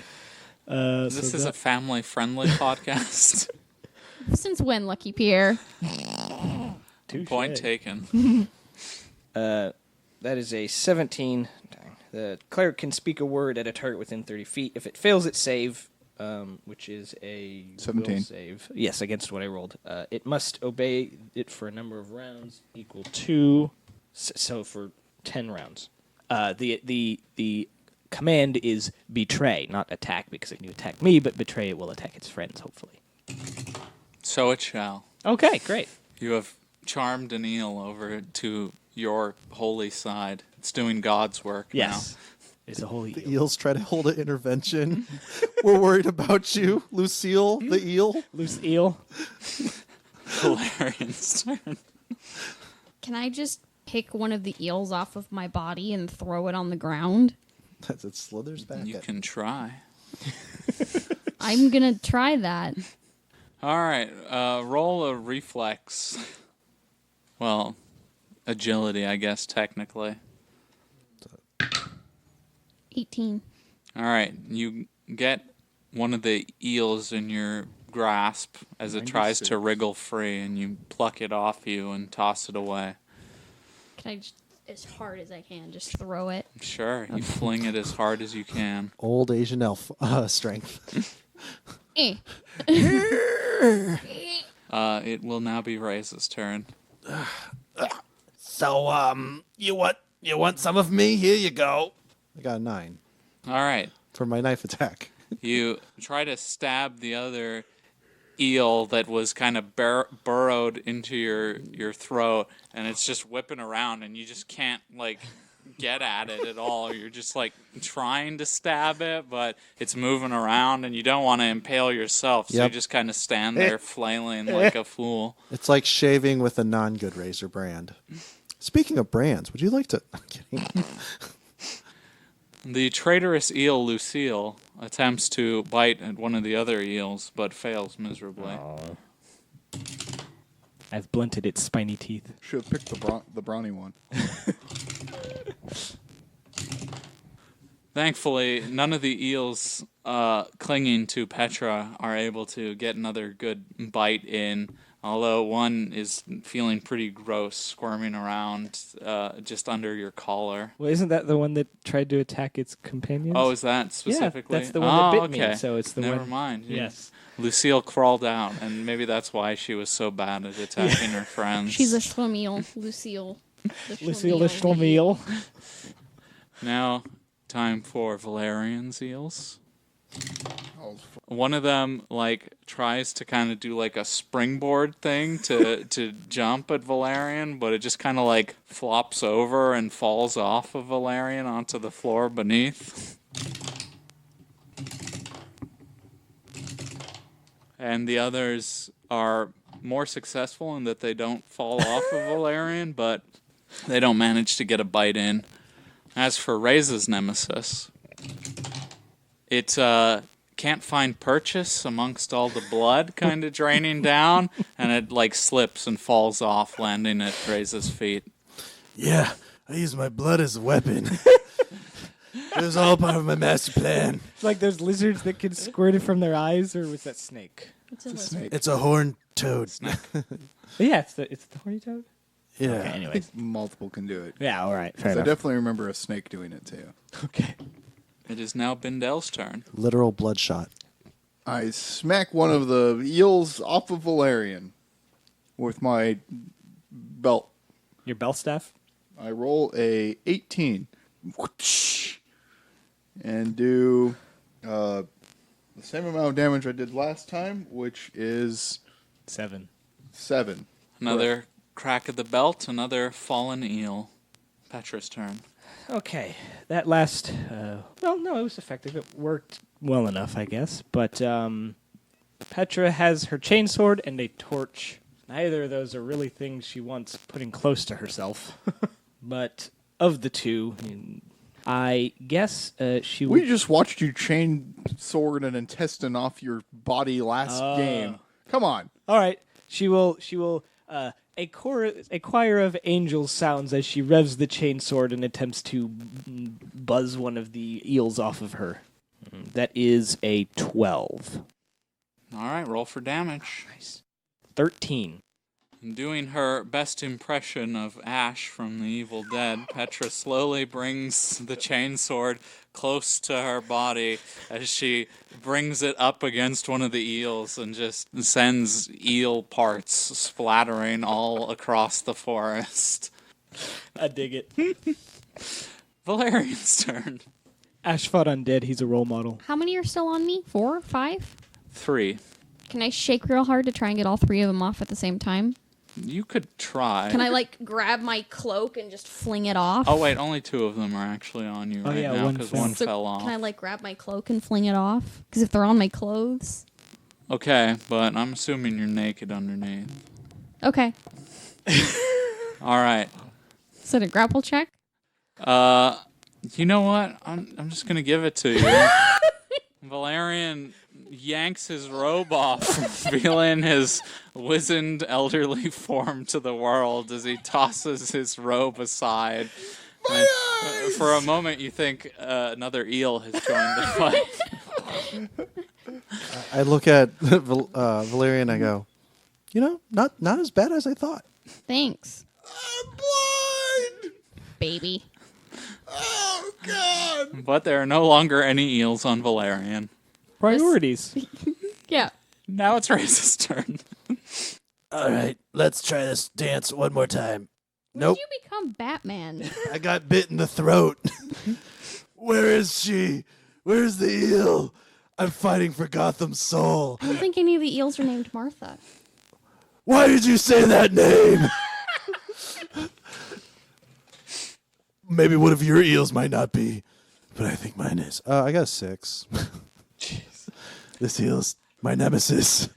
This is a family-friendly podcast. Since when, Lucky Pierre? Point taken. That is a 17. Dang. The cleric can speak a word at a target within 30 feet. If it fails its save, which is a 17. will save. Yes, against what I rolled. It must obey it for a number of rounds equal to, so for 10 rounds. The command is betray, not attack, because if you attack me, but betray it will attack its friends, hopefully. So it shall. Okay, great. You have charmed an eel over to your holy side. It's doing God's work Yes. It's a holy The eel. eels try to hold an intervention. We're worried about you, Lucille, the eel. Loose eel. now. Valerian's turn. Can I just pick one of the eels off of my body and throw it on the ground? As it slithers back. You at can try. I'm gonna try that. All right, roll a reflex. Well, agility, I guess, technically. 18. All right, you get one of the eels in your grasp as it tries to wriggle free, and you pluck it off you and toss it away. Can I just, as hard as I can, just throw it? Sure, you fling it as hard as you can. Old Asian elf strength. Eh. It will now be Ray's turn. So, you want some of me? Here you go. I got a 9 All right, for my knife attack. you try to stab the other eel that was kind of burrowed into your throat, and it's just whipping around, and you just can't like get at it at all. You're just like trying to stab it, but it's moving around, and you don't want to impale yourself, so Yep. you just kind of stand there flailing like a fool. It's like shaving with a non-good razor brand. Speaking of brands, would you like to... I'm kidding. The traitorous eel Lucille attempts to bite at one of the other eels, but fails miserably. I've blunted its spiny teeth. Should have picked the brawny one. Thankfully, none of the eels clinging to Petra are able to get another good bite in, Although one is feeling pretty gross, squirming around just under your collar. Well, isn't that the one that tried to attack its companions? Oh, is that specifically? Yeah, that's the one that bit okay. me. So it's the Never one. mind. Yes. Lucille crawled out, and maybe that's why she was so bad at attacking her friends. She's a schlemiel, Lucille. Lucille the Schlemiel. Now, time for Valerian's eels. One of them tries to kind of do like a springboard thing to jump at Valerian, but it just kind of flops over and falls off of Valerian onto the floor beneath. And the others are more successful in that they don't fall off of Valerian, but they don't manage to get a bite in. As for Reza's nemesis, it can't find purchase amongst all the blood kind of draining down, and it slips and falls off, landing at Reza's feet. Yeah, I use my blood as a weapon. It was all part of my master plan. It's like those lizards that can squirt it from their eyes, or was that snake? It's a lizard. It's a horned toad. But yeah, it's the horny toad. Yeah. Okay, I anyways. think multiple can do it. Yeah, all right. 'Cause Fair I enough. definitely remember a snake doing it too. Okay. It is now Bindel's turn. Literal bloodshot. I smack one of the eels off of Valerian with my belt. Your bell staff? I roll a 18 and do the same amount of damage I did last time, which is 7. 7. Another crack of the belt, another fallen eel. Petra's turn. Okay. That last, well, no, it was effective. It worked well enough, I guess. But Petra has her chainsword and a torch. Neither of those are really things she wants putting close to herself. But of the two, I guess she would... We just watched you chain sword an intestine off your body last game. Come on. All right. She will a choir of angels sounds as she revs the chainsword and attempts to buzz one of the eels off of her. That is a 12. All right, roll for damage. Nice. 13. Doing her best impression of Ash from The Evil Dead, Petra slowly brings the chainsword close to her body as she brings it up against one of the eels and just sends eel parts splattering all across the forest. I dig it. Valerian's turn. Ash fought undead. He's a role model. How many are still on me? 4? 5? 3. Can I shake real hard to try and get all 3 of them off at the same time? You could try. Can I grab my cloak and just fling it off? Oh wait, only 2 of them are actually on you Oh, right yeah, now one because fell. one So fell off. Can I grab my cloak and fling it off? Because if they're on my clothes. Okay, but I'm assuming you're naked underneath. Okay. All right. Is it a grapple check? You know what? I'm just gonna give it to you. Valerian yanks his robe off, revealing his wizened elderly form to the world as he tosses his robe aside. And, for a moment, you think another eel has joined the fight. I look at Valerian and I go, not as bad as I thought. Thanks, I'm blind! baby. Oh, God! But there are no longer any eels on Valerian. Priorities. Yeah. Now it's Raze's turn. All right, let's try this dance one more time. When Nope. did you become Batman? I got bit in the throat. Where is she? Where's the eel? I'm fighting for Gotham's soul. I don't think any of the eels are named Martha. Why did you say that name? Maybe one of your eels might not be, but I think mine is. I got a 6. Jeez. This eel's my nemesis.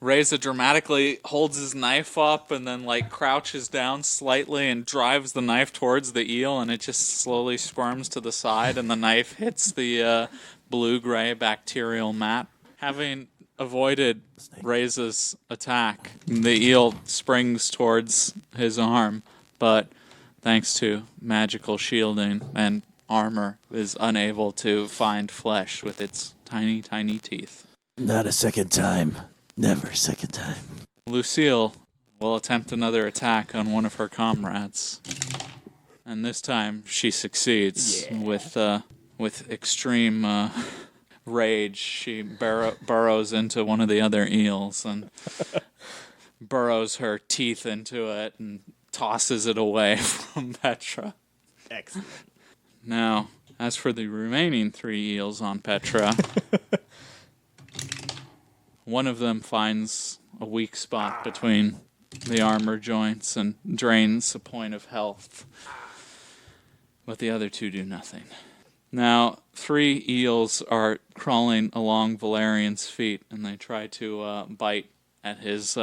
Reza dramatically holds his knife up and then crouches down slightly and drives the knife towards the eel, and it just slowly squirms to the side and the knife hits the blue-gray bacterial mat. Having avoided Reza's attack, the eel springs towards his arm, but thanks to magical shielding and armor, is unable to find flesh with its tiny, tiny teeth. Not a second time. Never second time. Lucille will attempt another attack on one of her comrades. And this time she succeeds with extreme rage. She burrows into one of the other eels and burrows her teeth into it and tosses it away from Petra. Excellent. Now, as for the remaining 3 eels on Petra, one of them finds a weak spot between the armor joints and drains a point of health. But the other 2 do nothing. Now, 3 eels are crawling along Valerian's feet, and they try to bite at his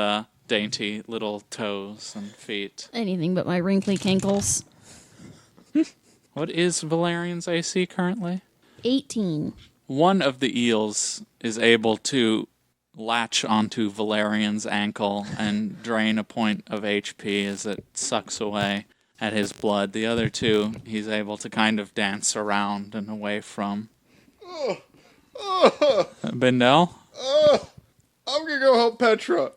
dainty little toes and feet. Anything but my wrinkly kinkles. What is Valerian's AC currently? 18. One of the eels is able to latch onto Valerian's ankle and drain a point of HP as it sucks away at his blood. The other 2, he's able to kind of dance around and away from. Bindel? I'm gonna go help Petra.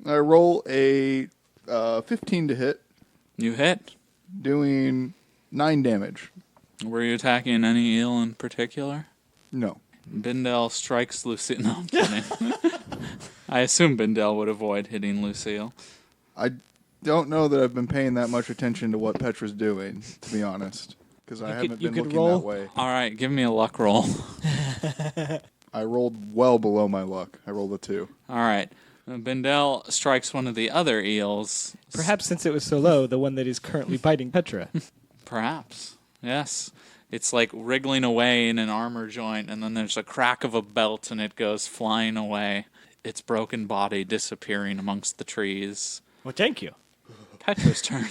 I roll a 15 to hit, You hit. doing 9 damage. Were you attacking any eel in particular? No. Bindel strikes Lucille. No, I'm kidding. I assume Bindel would avoid hitting Lucille. I don't know that I've been paying that much attention to what Petra's doing, to be honest, because I haven't you been could looking roll. that way. All right, give me a luck roll. I rolled well below my luck. I rolled a 2. All right. Bindel strikes one of the other eels. Perhaps since it was so low, the one that is currently biting Petra. Perhaps. Yes. It's like wriggling away in an armor joint, and then there's a crack of a belt, and it goes flying away. Its broken body disappearing amongst the trees. Well, thank you. Petra's turn.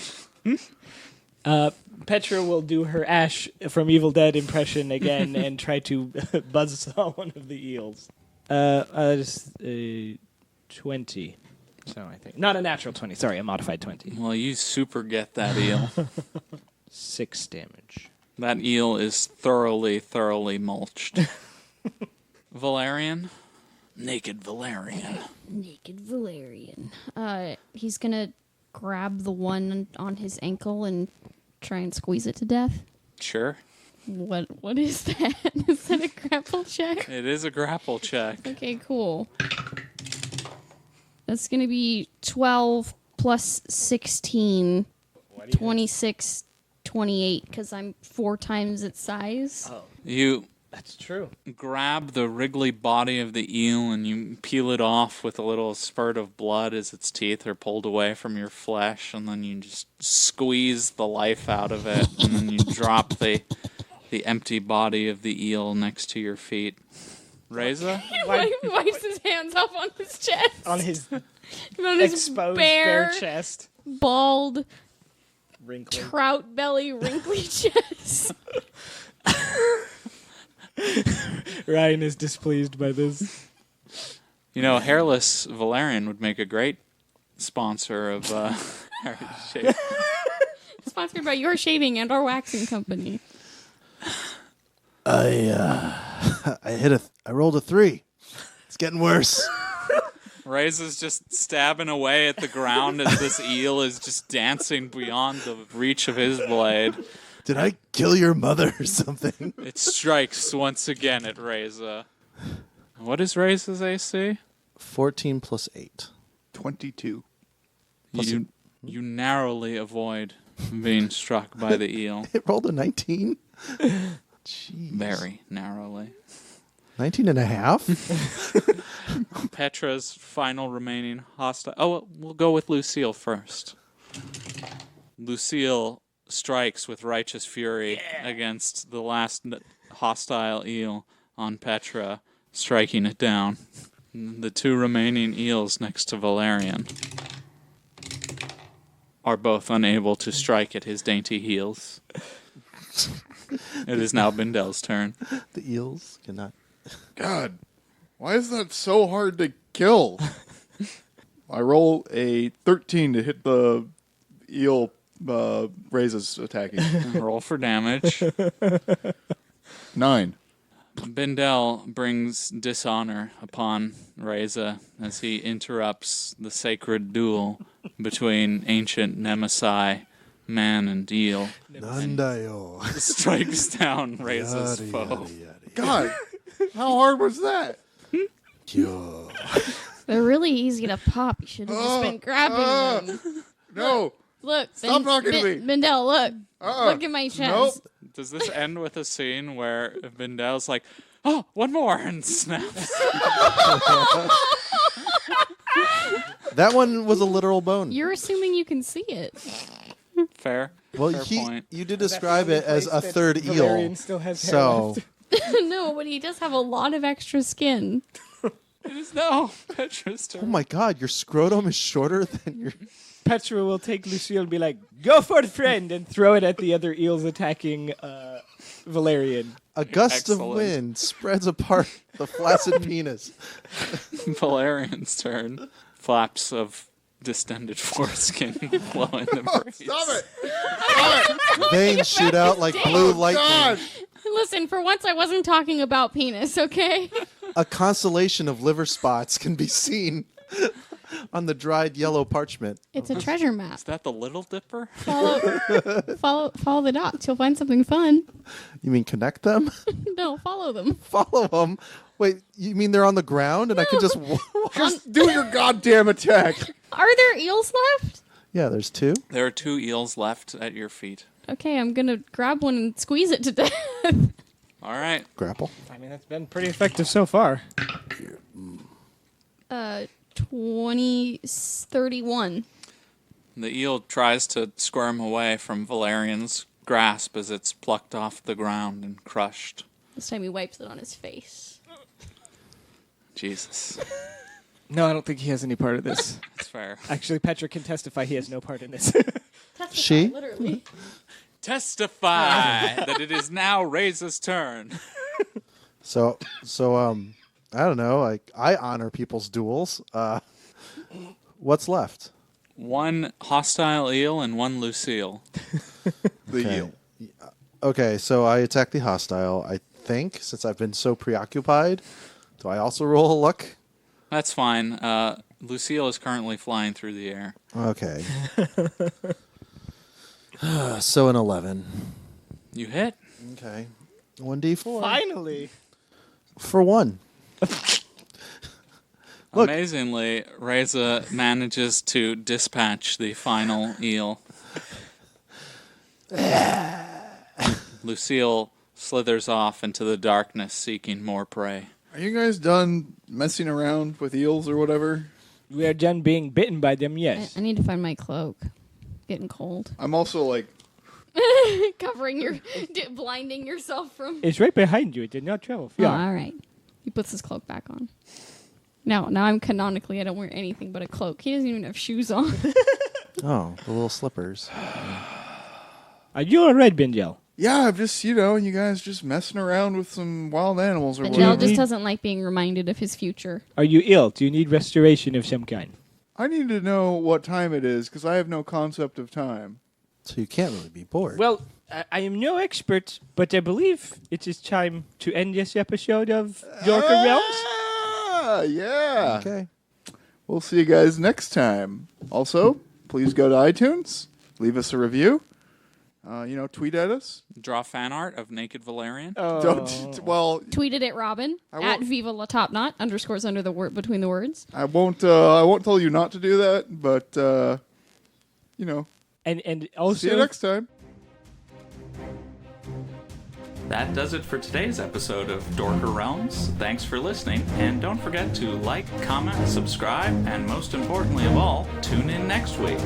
Petra will do her Ash from Evil Dead impression again and try to buzzsaw one of the eels. Just 20. So I think not a natural 20. Sorry, a modified 20. Well, you super get that eel. 6 damage. That eel is thoroughly mulched. Valerian? Naked Valerian. Naked Valerian. He's gonna grab the one on his ankle and try and squeeze it to death. Sure. What is that? Is that a grapple check? It is a grapple check. Okay, cool. That's gonna be 12 plus 16, 26, 28, because I'm 4 times its size. Oh, You That's true. grab the wriggly body of the eel and you peel it off with a little spurt of blood as its teeth are pulled away from your flesh, and then you just squeeze the life out of it, and then you drop the empty body of the eel next to your feet. Reza? He wipes his hands off on his chest. On his on his exposed bare chest. bald, Wrinkly. trout belly, wrinkly chest. Ryan is displeased by this. You know, hairless Valerian would make a great sponsor of Heritage. Sponsored by your shaving and our waxing company. I rolled a 3. It's getting worse. Reza's just stabbing away at the ground as this eel is just dancing beyond the reach of his blade. Did I kill your mother or something? It strikes once again at Reza. What is Reza's AC? 14 plus 8. 22. You narrowly avoid being struck by the eel. It rolled a 19. Jeez. Very narrowly. 19 and a half? Petra's final remaining hostile. Oh, we'll go with Lucille first. Lucille strikes with righteous fury against the last hostile eel on Petra, striking it down. The 2 remaining eels next to Valerian are both unable to strike at his dainty heels. It is now Bindel's turn. The eels cannot. God, why is that so hard to kill? I roll a 13 to hit the eel Reza's attacking. Roll for damage. 9. Bindel brings dishonor upon Reza as he interrupts the sacred duel between ancient Nemesis, man and eel, Nandayo. strikes down Reza's foe. God, how hard was that? Yo. They're really easy to pop. You should have just been grabbing them. No. Look, Stop talking to me. Bindel, look. Look at my chest. Nope. Does this end with a scene where Bindel's like, "Oh, one more," and snaps? That one was a literal bone. You're assuming you can see it. Fair. Well, Fair point. you did describe it as a third Valerian eel. still has hair So, left. No, but he does have a lot of extra skin. It is now Petra's oh turn. my God, your scrotum is shorter than your. Petra will take Lucille and be like, "Go for it, friend," and throw it at the other eels attacking Valerian. A gust of Excellent. wind spreads apart the flaccid penis. Valerian's turn. Flaps of distended foreskin blow in the breeze. Stop it. Veins shoot out like blue lightning. God. Listen, for once I wasn't talking about penis, okay? A constellation of liver spots can be seen on the dried yellow parchment. It's a treasure map. Is that the Little Dipper? Follow the dots. You'll find something fun. You mean connect them? No, follow them. Follow them? Wait, you mean they're on the ground and I can just walk? Just do your goddamn attack. Are there eels left? Yeah, there's two. There are 2 eels left at your feet. Okay, I'm gonna grab one and squeeze it to death. All right. Grapple. I mean, that's been pretty effective so far. 31. The eel tries to squirm away from Valerian's grasp as it's plucked off the ground and crushed. This time he wipes it on his face. Jesus. No, I don't think he has any part of this. That's fair. Actually, Petra can testify he has no part in this. She? Literally. Testify that it is now Reza's turn. So I don't know. Like I honor people's duels. What's left? 1 hostile eel and 1 Lucille. The Okay. eel. Okay, so I attack the hostile. I think since I've been so preoccupied, do I also roll a luck? That's fine. Lucille is currently flying through the air. Okay. So an 11. You hit. Okay. 1d4 Finally. for 1. Look. Amazingly, Reza manages to dispatch the final eel. Lucille slithers off into the darkness, seeking more prey. Are you guys done messing around with eels or whatever? We are done being bitten by them, I yes. need to find my cloak. Getting cold. I'm also like, Covering your, blinding yourself from. It's right behind you. It did not travel Oh, far. all right. He puts his cloak back on. Now I'm canonically, I don't wear anything but a cloak. He doesn't even have shoes on. Oh, the little slippers. Are you all right, Benjel? yeah, I'm just, you guys just messing around with some wild animals or And whatever. Nell just doesn't like being reminded of his future. Are you ill? Do you need restoration of some kind? I need to know what time it is because I have no concept of time. So you can't really be bored. Well, I am no expert, but I believe it is time to end this episode of Dorker Realms. Ah, yeah. Okay. We'll see you guys next time. Also, please go to iTunes, leave us a review. Tweet at us. Draw fan art of naked Valerian. Well, Tweeted at Robin I at won't- Viva La Top Knot _ under the word between the words. I won't tell you not to do that, but And also, see you next time. That does it for today's episode of Dorker Realms. Thanks for listening, and don't forget to like, comment, subscribe, and most importantly of all, tune in next week.